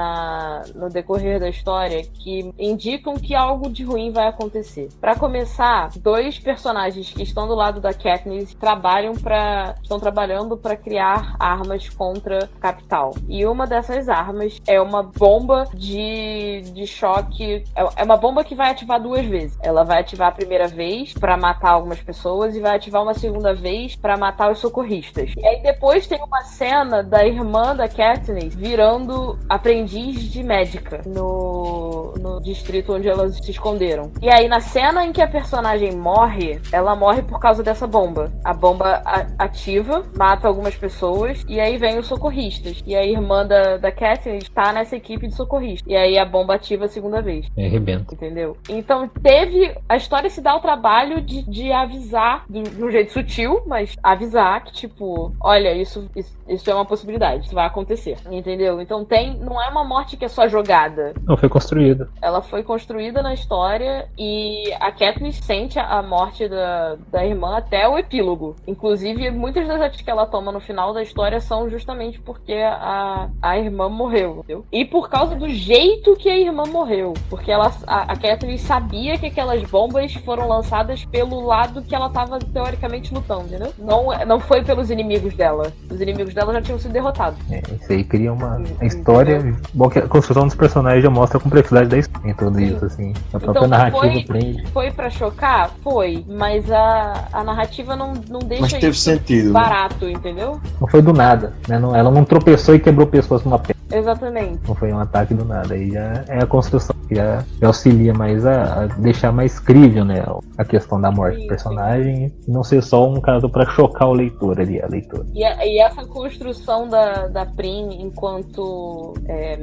no decorrer da história que indicam que algo de ruim vai acontecer. Pra começar, 2 personagens que estão do lado da Katniss estão trabalhando para criar armas contra a capital. E uma dessas armas é uma bomba de choque. É uma bomba que vai ativar 2 vezes. Ela vai ativar a primeira vez para matar algumas pessoas e vai ativar uma segunda vez para matar os socorristas. E aí depois tem uma cena da irmã da Katniss virando aprendiz de médica no distrito onde elas se esconderam. E aí na cena em que a personagem morre, ela morre por causa dessa bomba. A bomba ativa, mata algumas pessoas e aí vem os socorristas. E a irmã da Katniss tá nessa equipe de socorristas. E aí a bomba ativa a segunda vez. Arrebenta. Entendeu? Então a história se dá o trabalho de avisar, de um jeito sutil, mas avisar que tipo, olha, isso é uma possibilidade, isso vai acontecer. Entendeu? Então não é uma morte que é só jogada. Não, foi construída. Ela foi construída na história e a Katniss sente a morte da irmã até o epílogo. Inclusive, muitas das atitudes que ela toma no final da história são justamente porque a irmã morreu, entendeu? E por causa do jeito que a irmã morreu. Porque a Katniss sabia que aquelas bombas foram lançadas pelo lado que ela tava teoricamente lutando, entendeu? Não foi pelos inimigos dela. Os inimigos dela já tinham sido derrotados. Isso aí cria uma história. Bom, que a construção dos personagens já mostra a complexidade da história em tudo isso, assim. A própria Então, narrativa prende. Foi pra chocar? Foi. Mas a narrativa não deixa Mas teve isso sentido, barato, entendeu? Não foi do nada, né? Ela não tropeçou e quebrou pessoas numa pedra. Exatamente. Não foi um ataque do nada. Aí já é a construção que já auxilia mais a deixar mais crível, né? A questão da morte do personagem e não ser só um caso pra chocar o leitor ali, a leitora. E essa construção da Prim enquanto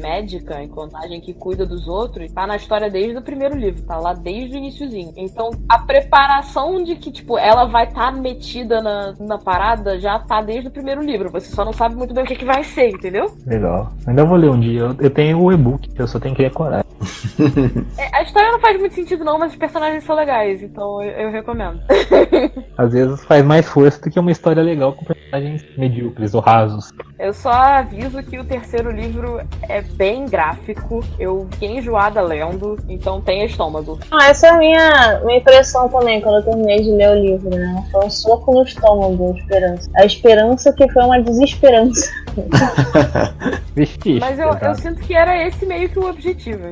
médica, enquanto personagem que cuida dos outros, tá na história desde o primeiro livro, tá lá desde o iniciozinho. Então, a preparação de que, tipo, ela vai estar metida na parada já tá desde o primeiro livro. Você só não sabe muito bem o que vai ser, entendeu? Legal. Ainda vou ler um dia. Eu tenho o e-book, eu só tenho que decorar. A história não faz muito sentido não, mas os personagens são legais, então eu recomendo. Às vezes faz mais força do que uma história legal com personagens medíocres ou rasos. Eu só aviso que o terceiro livro é bem gráfico. Eu fiquei enjoada lendo, então tenha estômago. Essa é a minha impressão também, quando eu terminei de ler o livro, né? Foi um soco no estômago, a esperança. A esperança que foi uma desesperança. Vixe, mas eu sinto que era esse meio que o objetivo.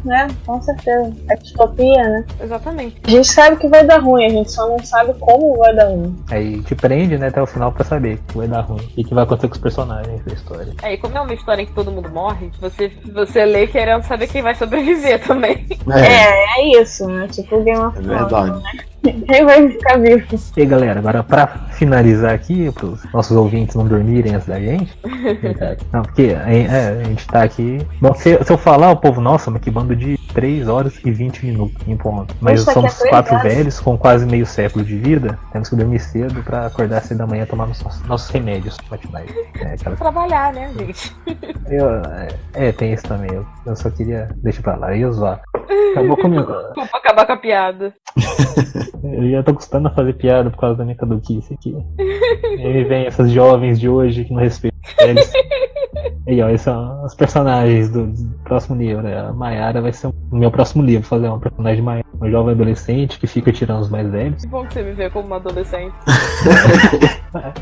Né? Com certeza. A distopia, né? Exatamente. A gente sabe que vai dar ruim, a gente só não sabe como vai dar ruim. Aí te prende, né, até o final pra saber que vai dar ruim. E que vai acontecer com os personagens da história. E como é uma história em que todo mundo morre, você lê querendo saber quem vai sobreviver também. É isso, né? Tipo Game of Thrones. É verdade. Né? Quem vai ficar vivo? E aí, galera, agora pra finalizar aqui, pros nossos ouvintes não dormirem antes da gente. Não, porque a gente tá aqui. Bom, se eu falar, o povo, nossa, mas que bando de 3 horas e 20 minutos em ponto. Mas Isso somos aqui é 4 horas. velhos com quase meio século de vida. Temos que dormir cedo pra acordar cedo da manhã tomar nossos remédios matinais. Trabalhar, né, gente? Tem isso também. Eu só queria. Deixa pra lá, eu ia zoar. Acabou comigo. Pra acabar com a piada. Eu já tô custando a fazer piada por causa da minha caduquice aqui. E aí vem essas jovens de hoje que não respeitam eles. E ó, esses são os personagens do próximo livro, né? A Mayara vai ser o meu próximo livro, fazer uma personagem Mayara, uma jovem adolescente que fica tirando os mais velhos. Que bom que você me vê como uma adolescente.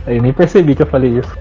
Eu nem percebi que eu falei isso.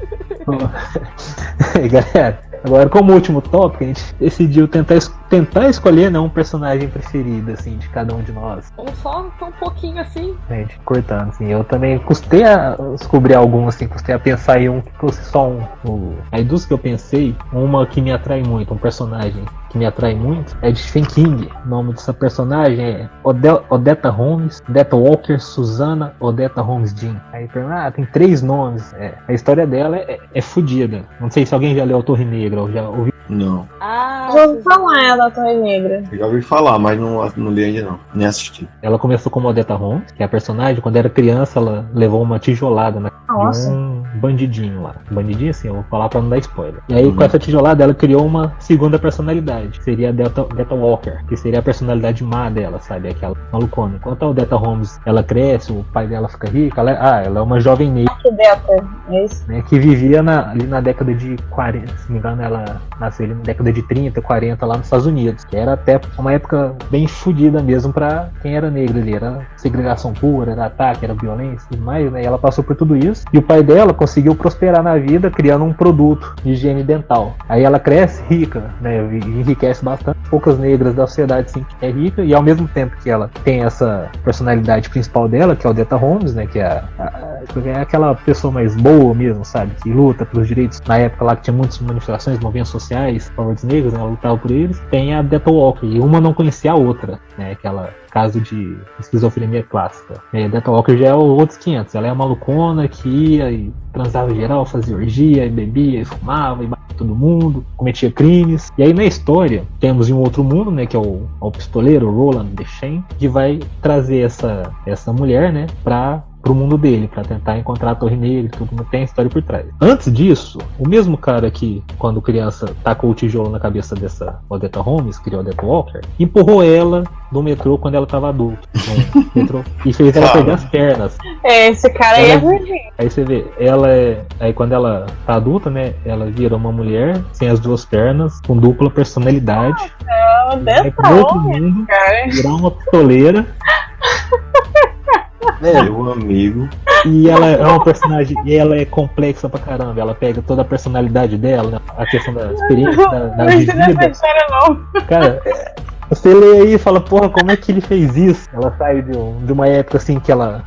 Galera, agora como último tópico, a gente decidiu tentar escolher, né, um personagem preferido, assim, de cada um de nós. Ou só um pouquinho assim. Gente, cortando, assim, eu também custei a descobrir algum, assim, custei a pensar em um que fosse só um. Aí dos que eu pensei, uma que me atrai muito, um personagem que me atrai muito, é de Stephen King. O nome dessa personagem é Odetta Holmes, Odetta Walker, Susana, Odetta Holmes Jean. Aí tem 3 nomes. A história dela é fodida. Não sei se alguém já leu A Torre Negra ou já ouviu. Não. Já ouvi falar da Torre Negra. Eu já ouvi falar, mas não li ainda não. Nem assisti. Ela começou como Odetta Holmes, que é a personagem. Quando era criança, ela levou uma tijolada de um bandidinho lá. Bandidinho, assim, eu vou falar pra não dar spoiler. E aí, com essa tijolada, ela criou uma segunda personalidade, que seria a Odetta Walker, que seria a personalidade má dela, sabe? Aquela malucona. Enquanto a Odetta Holmes, ela cresce, o pai dela fica rico, ela é uma jovem negra. Que Odetta, é isso? Né, que vivia ali na década de 40, se não me engano, ela nasceu ali na década de 30, 40 lá nos Estados Unidos, que era até uma época bem fodida mesmo pra quem era negro ali, era segregação pura, era ataque, era violência e tudo mais, né, e ela passou por tudo isso, e o pai dela conseguiu prosperar na vida criando um produto de higiene dental. Aí ela cresce rica, né, enriquece bastante, poucas negras da sociedade sim que é rica, e ao mesmo tempo que ela tem essa personalidade principal dela, que é o Odetta Holmes, né, que é aquela pessoa mais boa mesmo, sabe, que luta pelos direitos, na época lá que tinha muitas manifestações, movimentos sociais, favor dos negros, né, ela lutava por eles. Tem a Odetta Walker, e uma não conhecia a outra, né, aquela caso de esquizofrenia clássica. A Odetta Walker já é outros 500, ela é a malucona que ia e transava geral, fazia orgia, e bebia, e fumava, e batia todo mundo, cometia crimes. E aí na história, temos em um outro mundo, né, que é o pistoleiro, o Roland Deschain, que vai trazer essa mulher, né, pro mundo dele, pra tentar encontrar a Torre Negra, tudo tem história por trás. Antes disso, o mesmo cara que, quando criança, tacou o tijolo na cabeça dessa Odetta Holmes, criou a Odetta Walker, empurrou ela do metrô quando ela tava adulta, né, metrô, e fez ela perder as pernas. Esse cara aí é ruim. Aí você vê, aí quando ela tá adulta, né, ela vira uma mulher sem as 2 pernas, com dupla personalidade, vai pro outro mundo, virar uma pistoleira. Meu amigo. E ela é uma personagem, e ela é complexa pra caramba. Ela pega toda a personalidade dela, né? A questão da experiência, da vida. Cara, você lê aí e fala, porra, como é que ele fez isso? Ela sai de uma época assim que ela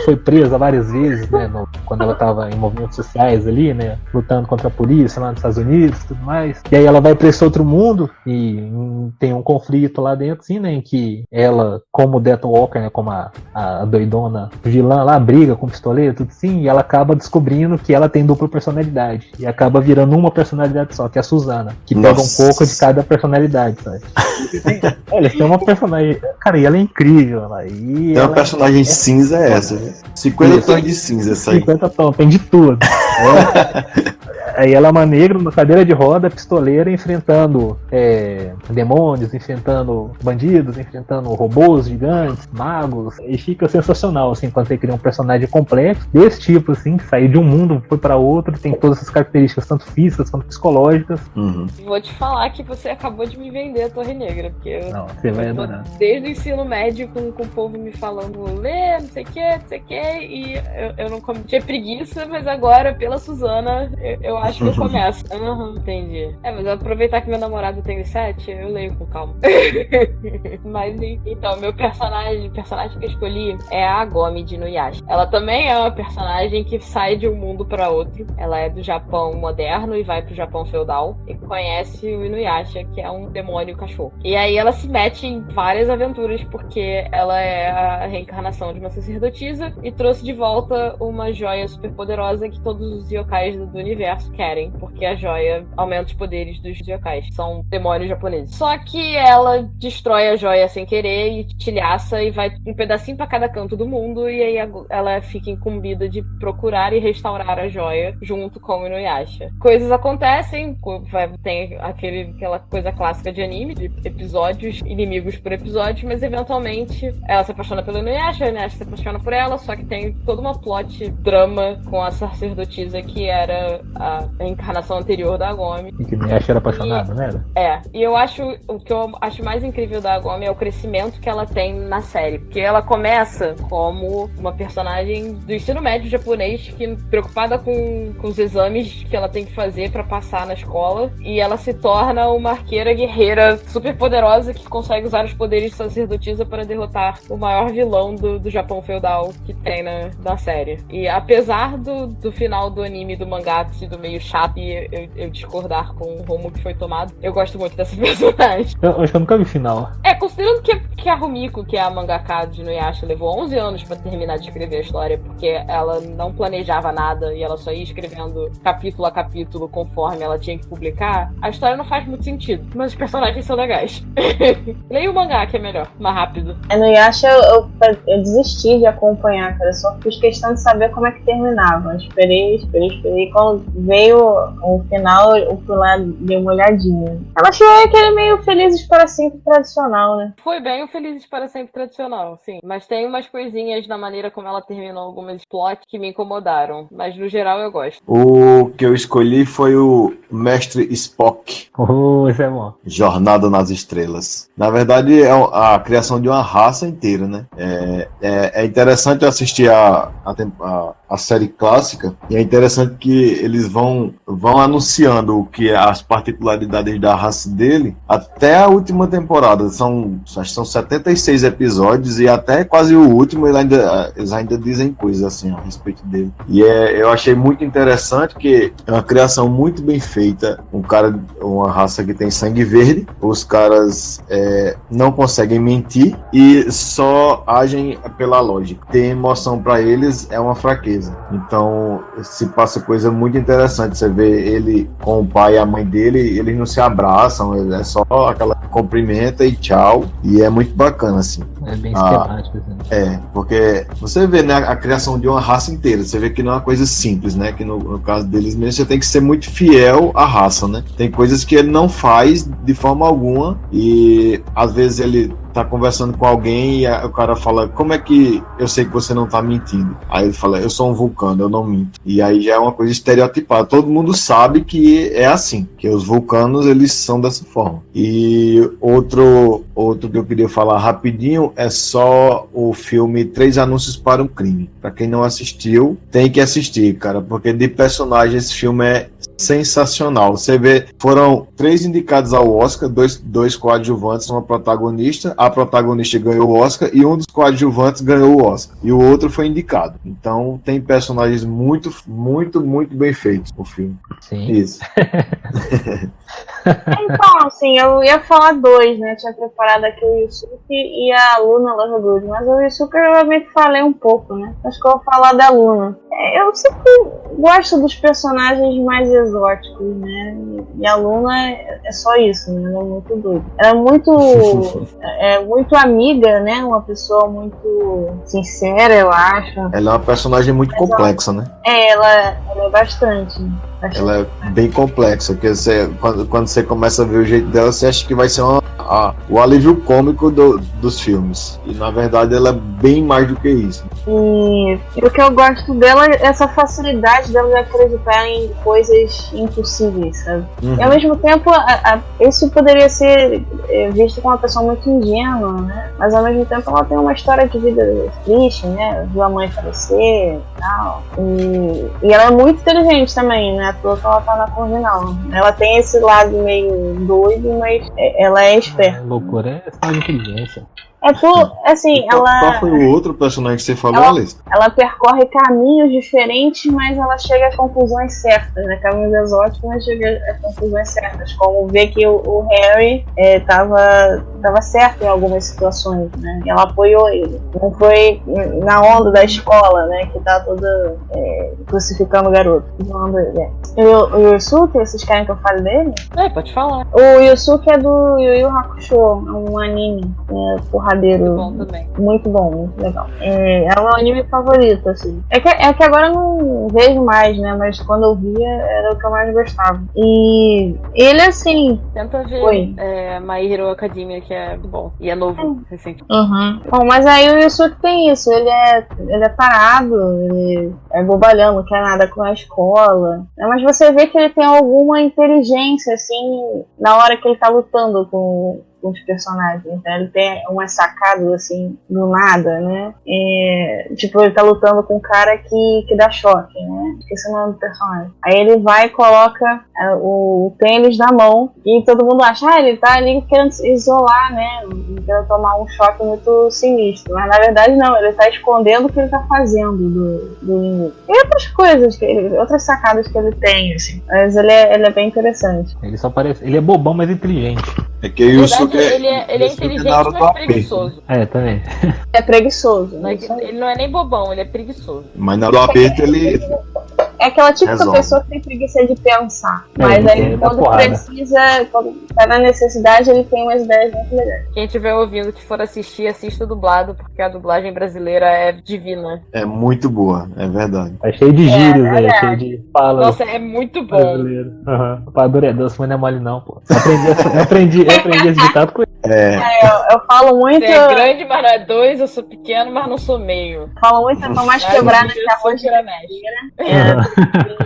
foi presa várias vezes, né? Quando ela tava em movimentos sociais ali, né? Lutando contra a polícia lá nos Estados Unidos e tudo mais. E aí ela vai pra esse outro mundo e tem um conflito lá dentro, assim, né? Em que ela, como Odetta Walker, né? Como a doidona vilã lá, briga com o pistoleiro, tudo assim, e ela acaba descobrindo que ela tem dupla personalidade. E acaba virando uma personalidade só, que é a Susana, que pega um pouco de cada personalidade, sabe? Olha, tem uma personagem. Cara, e ela é incrível. Tem uma personagem cinza essa. 50 tons de cinza essa aí. 50 tons, tem de tudo. Aí ela é uma negra, uma cadeira de roda, pistoleira, enfrentando demônios, enfrentando bandidos, enfrentando robôs gigantes, magos. E fica sensacional, assim, quando você cria um personagem complexo, desse tipo, assim, que saiu de um mundo, foi pra outro, tem todas essas características, tanto físicas quanto psicológicas. Vou te falar que você acabou de me vender a Torre Negra, porque você vai adorar. Desde o ensino médio, com o povo me falando, lê, não sei o que, e eu não tinha preguiça, mas agora, pela Suzana, eu acho que eu começo. Entendi. Mas aproveitar que meu namorado tem 7, eu leio com calma. Mas então, meu personagem que eu escolhi é a Agome de Inuyasha. Ela também é uma personagem que sai de um mundo pra outro. Ela é do Japão moderno e vai pro Japão feudal e conhece o Inuyasha, que é um demônio cachorro. E aí ela se mete em várias aventuras porque ela é a reencarnação de uma sacerdotisa e trouxe de volta uma joia super poderosa que todos os yokais do universo querem, porque a joia aumenta os poderes dos yokais. São demônios japoneses. Só que ela destrói a joia sem querer e tilhaça e vai um pedacinho pra cada canto do mundo, e aí ela fica incumbida de procurar e restaurar a joia junto com o Inuyasha. Coisas acontecem, tem aquela coisa clássica de anime, de episódios, inimigos por episódio, mas eventualmente ela se apaixona pelo Inuyasha, o Inuyasha se apaixona por ela, só que tem toda uma plot drama com a sacerdotisa que era a a encarnação anterior da Agome. E que nem a era apaixonada, né? E eu acho, o que eu acho mais incrível da Agome é o crescimento que ela tem na série. Porque ela começa como uma personagem do ensino médio japonês, que preocupada com os exames que ela tem que fazer pra passar na escola, e ela se torna uma arqueira guerreira super poderosa que consegue usar os poderes de sacerdotisa para derrotar o maior vilão do Japão feudal que tem na série. E apesar do final do anime e do mangá ter sido meio chato e eu discordar com o rumo que foi tomado, eu gosto muito dessa personagem. Eu acho que eu nunca vi o final. Considerando que a Rumiko, que é a mangaka de Inuyasha, levou 11 anos pra terminar de escrever a história, porque ela não planejava nada e ela só ia escrevendo capítulo a capítulo conforme ela tinha que publicar, a história não faz muito sentido, mas os personagens são legais. Leia o mangá, que é melhor, mais rápido. Inuyasha eu desisti de acompanhar, cara, eu só fiz questão de saber como é que terminava. Eu esperei, quando veio o final eu fui lá, dei uma olhadinha. Eu achei aquele meio Felizes para Sempre tradicional, né? Foi bem o Felizes para Sempre tradicional, sim. Mas tem umas coisinhas na maneira como ela terminou algumas plots que me incomodaram. Mas no geral eu gosto. O que eu escolhi foi o Mestre Spock. Esse é bom. Jornada nas Estrelas. Na verdade, é a criação de uma raça inteira, né? É interessante assistir a série clássica, e é interessante que eles vão anunciando o que as particularidades da raça dele até a última temporada. Acho que são 76 episódios, e até quase o último eles ainda dizem coisas assim a respeito dele. E eu achei muito interessante que é uma criação muito bem feita. Uma raça que tem sangue verde, os caras não conseguem mentir e só agem pela lógica. Ter emoção para eles é uma fraqueza. Então se passa coisa muito interessante. Você vê ele com o pai e a mãe dele, eles não se abraçam, é só aquela cumprimenta e tchau, e é muito bacana assim. É bem esquemático, assim. Porque você vê, né, a criação de uma raça inteira, você vê que não é uma coisa simples, né, que no caso deles mesmo você tem que ser muito fiel à raça, né, tem coisas que ele não faz de forma alguma, e às vezes ele tá conversando com alguém e o cara fala, como é que eu sei que você não tá mentindo? Aí ele fala, eu sou um vulcano, eu não minto. E aí já é uma coisa estereotipada, todo mundo sabe que é assim, que os vulcanos eles são dessa forma. E outro que eu queria falar rapidinho é só o filme 3 Anúncios para um Crime. Pra quem não assistiu, tem que assistir, cara, porque de personagem esse filme é sensacional. Você vê, foram 3 indicados ao Oscar, dois coadjuvantes, uma protagonista. A protagonista ganhou o Oscar e um dos coadjuvantes ganhou o Oscar. E o outro foi indicado. Então tem personagens muito, muito, muito bem feitos no filme. Sim. Isso. Então, assim, eu ia falar 2, né? Eu tinha preparado aqui o Yusuke e a Luna Lovegood, mas o Yusuke eu meio que falei um pouco, né? Acho que eu vou falar da Luna. Eu sempre gosto dos personagens mais exóticos, né? E a Luna é só isso, né? Ela é muito doida. Ela é muito amiga, né? Uma pessoa muito sincera, eu acho. Ela é uma personagem muito complexa, né? Ela é bastante. Ela é bem complexa, porque quando você começa a ver o jeito dela, você acha que vai ser o alívio cômico dos filmes. E na verdade ela é bem mais do que isso. E o que eu gosto dela é essa facilidade dela de acreditar em coisas impossíveis, sabe? Uhum. E ao mesmo tempo, isso poderia ser visto como uma pessoa muito ingênua, né? Mas ao mesmo tempo ela tem uma história de vida triste, né? Viu a mãe falecer e tal. E ela é muito inteligente também, né? À toa que ela tá na Corvinal. Ela tem esse lado meio doido, mas ela é esperta. Loucura é só de inteligência. Ela... Qual foi o outro personagem que você falou, Alice? Ela percorre caminhos diferentes, mas ela chega a conclusões certas, né? Caminhos exóticos, mas chega a conclusões certas. Como ver que o Harry tava certo em algumas situações, né? Ela apoiou ele. Não foi na onda da escola, né? Que tá toda crucificando o garoto. O Yusuke, vocês querem que eu fale dele? Pode falar. O Yusuke é do Yu Yu Hakusho, um anime porra porradeiro. Muito bom também. Muito bom, muito legal. É o meu anime favorito, assim. É que agora eu não vejo mais, né? Mas quando eu via, era o que eu mais gostava. E ele, assim... Tenta ver Oi. My Hero Academia, que é bom. E é novo, recente. Bom, mas aí o Yusuke tem isso. Ele é parado, ele é bobalhão, não quer nada com a escola. Mas você vê que ele tem alguma inteligência, assim, na hora que ele tá lutando com os personagens, né? Ele tem umas sacadas assim, do nada, né? Tipo, ele tá lutando com um cara que dá choque, né? Esqueci o nome do personagem. Aí ele vai e coloca o tênis na mão e todo mundo acha, ele tá ali querendo se isolar, né? Não querendo tomar um choque muito sinistro. Mas na verdade não, ele tá escondendo o que ele tá fazendo do inimigo. E outras coisas, outras sacadas que ele tem, assim. Mas ele é bem interessante. Ele só parece. Ele é bobão, mas inteligente. É que o Yusuke ele é inteligente, mas preguiçoso. Também. É preguiçoso. Ele não é nem bobão, ele é preguiçoso. Mas na hora do aperto ele É aquela típica resolve. pessoa que tem preguiça de pensar. Mas aí dá quando porrada. precisa, quando tá na necessidade, ele tem umas ideias muito legais. Quem estiver ouvindo que for assistir, assista dublado, porque a dublagem brasileira é divina. é muito boa, é verdade. Tá cheio de gírios, verdade. velho. Cheio de falas. Nossa, é muito bom. Brasileiro. O padura é doce, mas não é mole não, pô. Eu aprendi esse ditado com ele. Eu falo muito, Você é grande, mas não é dois, eu sou pequeno, mas não sou meio. eu tô mais quebrada que a voz de mexe.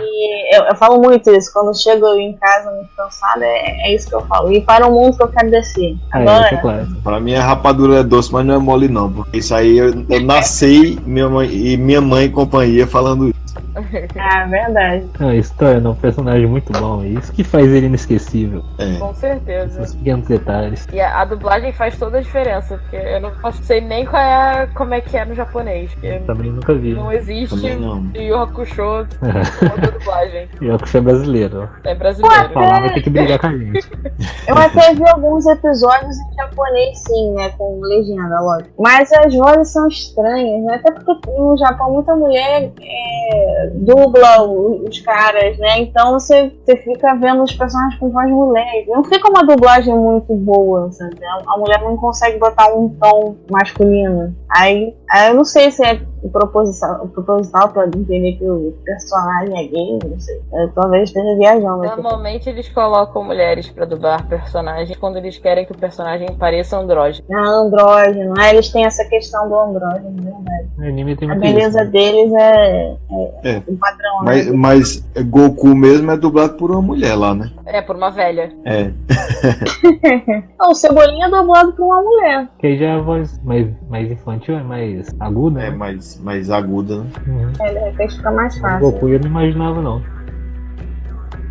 E eu falo muito isso. Quando eu chego em casa muito cansada, é isso que eu falo. E para o mundo que eu quero descer. Isso Agora, é claro. Pra mim a rapadura é doce, mas não é mole não, porque isso aí eu nasci minha mãe e companhia falando isso. é verdade. Não, isso torna um personagem muito bom. É isso que faz ele inesquecível. Com certeza. Esses pequenos detalhes. E a dublagem faz toda a diferença, porque eu não sei nem como é que é no japonês. Porque Também nunca vi. não existe Também não. Yu Yu Hakusho com dublagem. E eu que é brasileiro. É brasileiro. Falar vai ter que brigar com a gente. Eu até vi alguns episódios em japonês, sim, né? Com legenda, lógico. Mas as vozes são estranhas, né? Até porque no Japão muita mulher dubla os caras, né? Então você fica vendo os personagens com voz de mulher. Não fica uma dublagem muito boa, sabe? A mulher não consegue botar um tom masculino. Aí eu não sei se é proposital pra entender que o personagem é gay, não sei. Talvez esteja viajando. Normalmente eles colocam mulheres pra dublar personagens quando eles querem que o personagem pareça andrógeno. Andrógeno, né? Eles têm essa questão do andrógeno, verdade. O anime tem A muito beleza isso. deles é um padrão, né? Mas Goku mesmo é dublado por uma mulher lá, né? É, por uma velha. É. Não, o Cebolinha é dublado por uma mulher. Que aí já é a voz mais infantil, é mais aguda, É né? mais aguda, né? Uhum. De repente fica mais O fácil. Goku eu não imaginava não.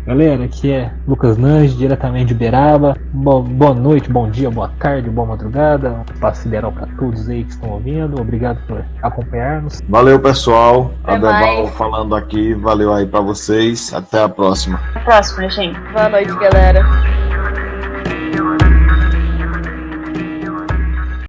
Galera, aqui é Lucas Nange, diretamente de Uberaba. Boa noite, bom dia, boa tarde, boa madrugada. Um espaço sideral para todos aí que estão ouvindo. Obrigado por acompanhar-nos. Valeu, pessoal. Até Adeval mais. falando aqui. Valeu aí pra vocês. Até a próxima. Até a próxima, gente. Boa noite, galera.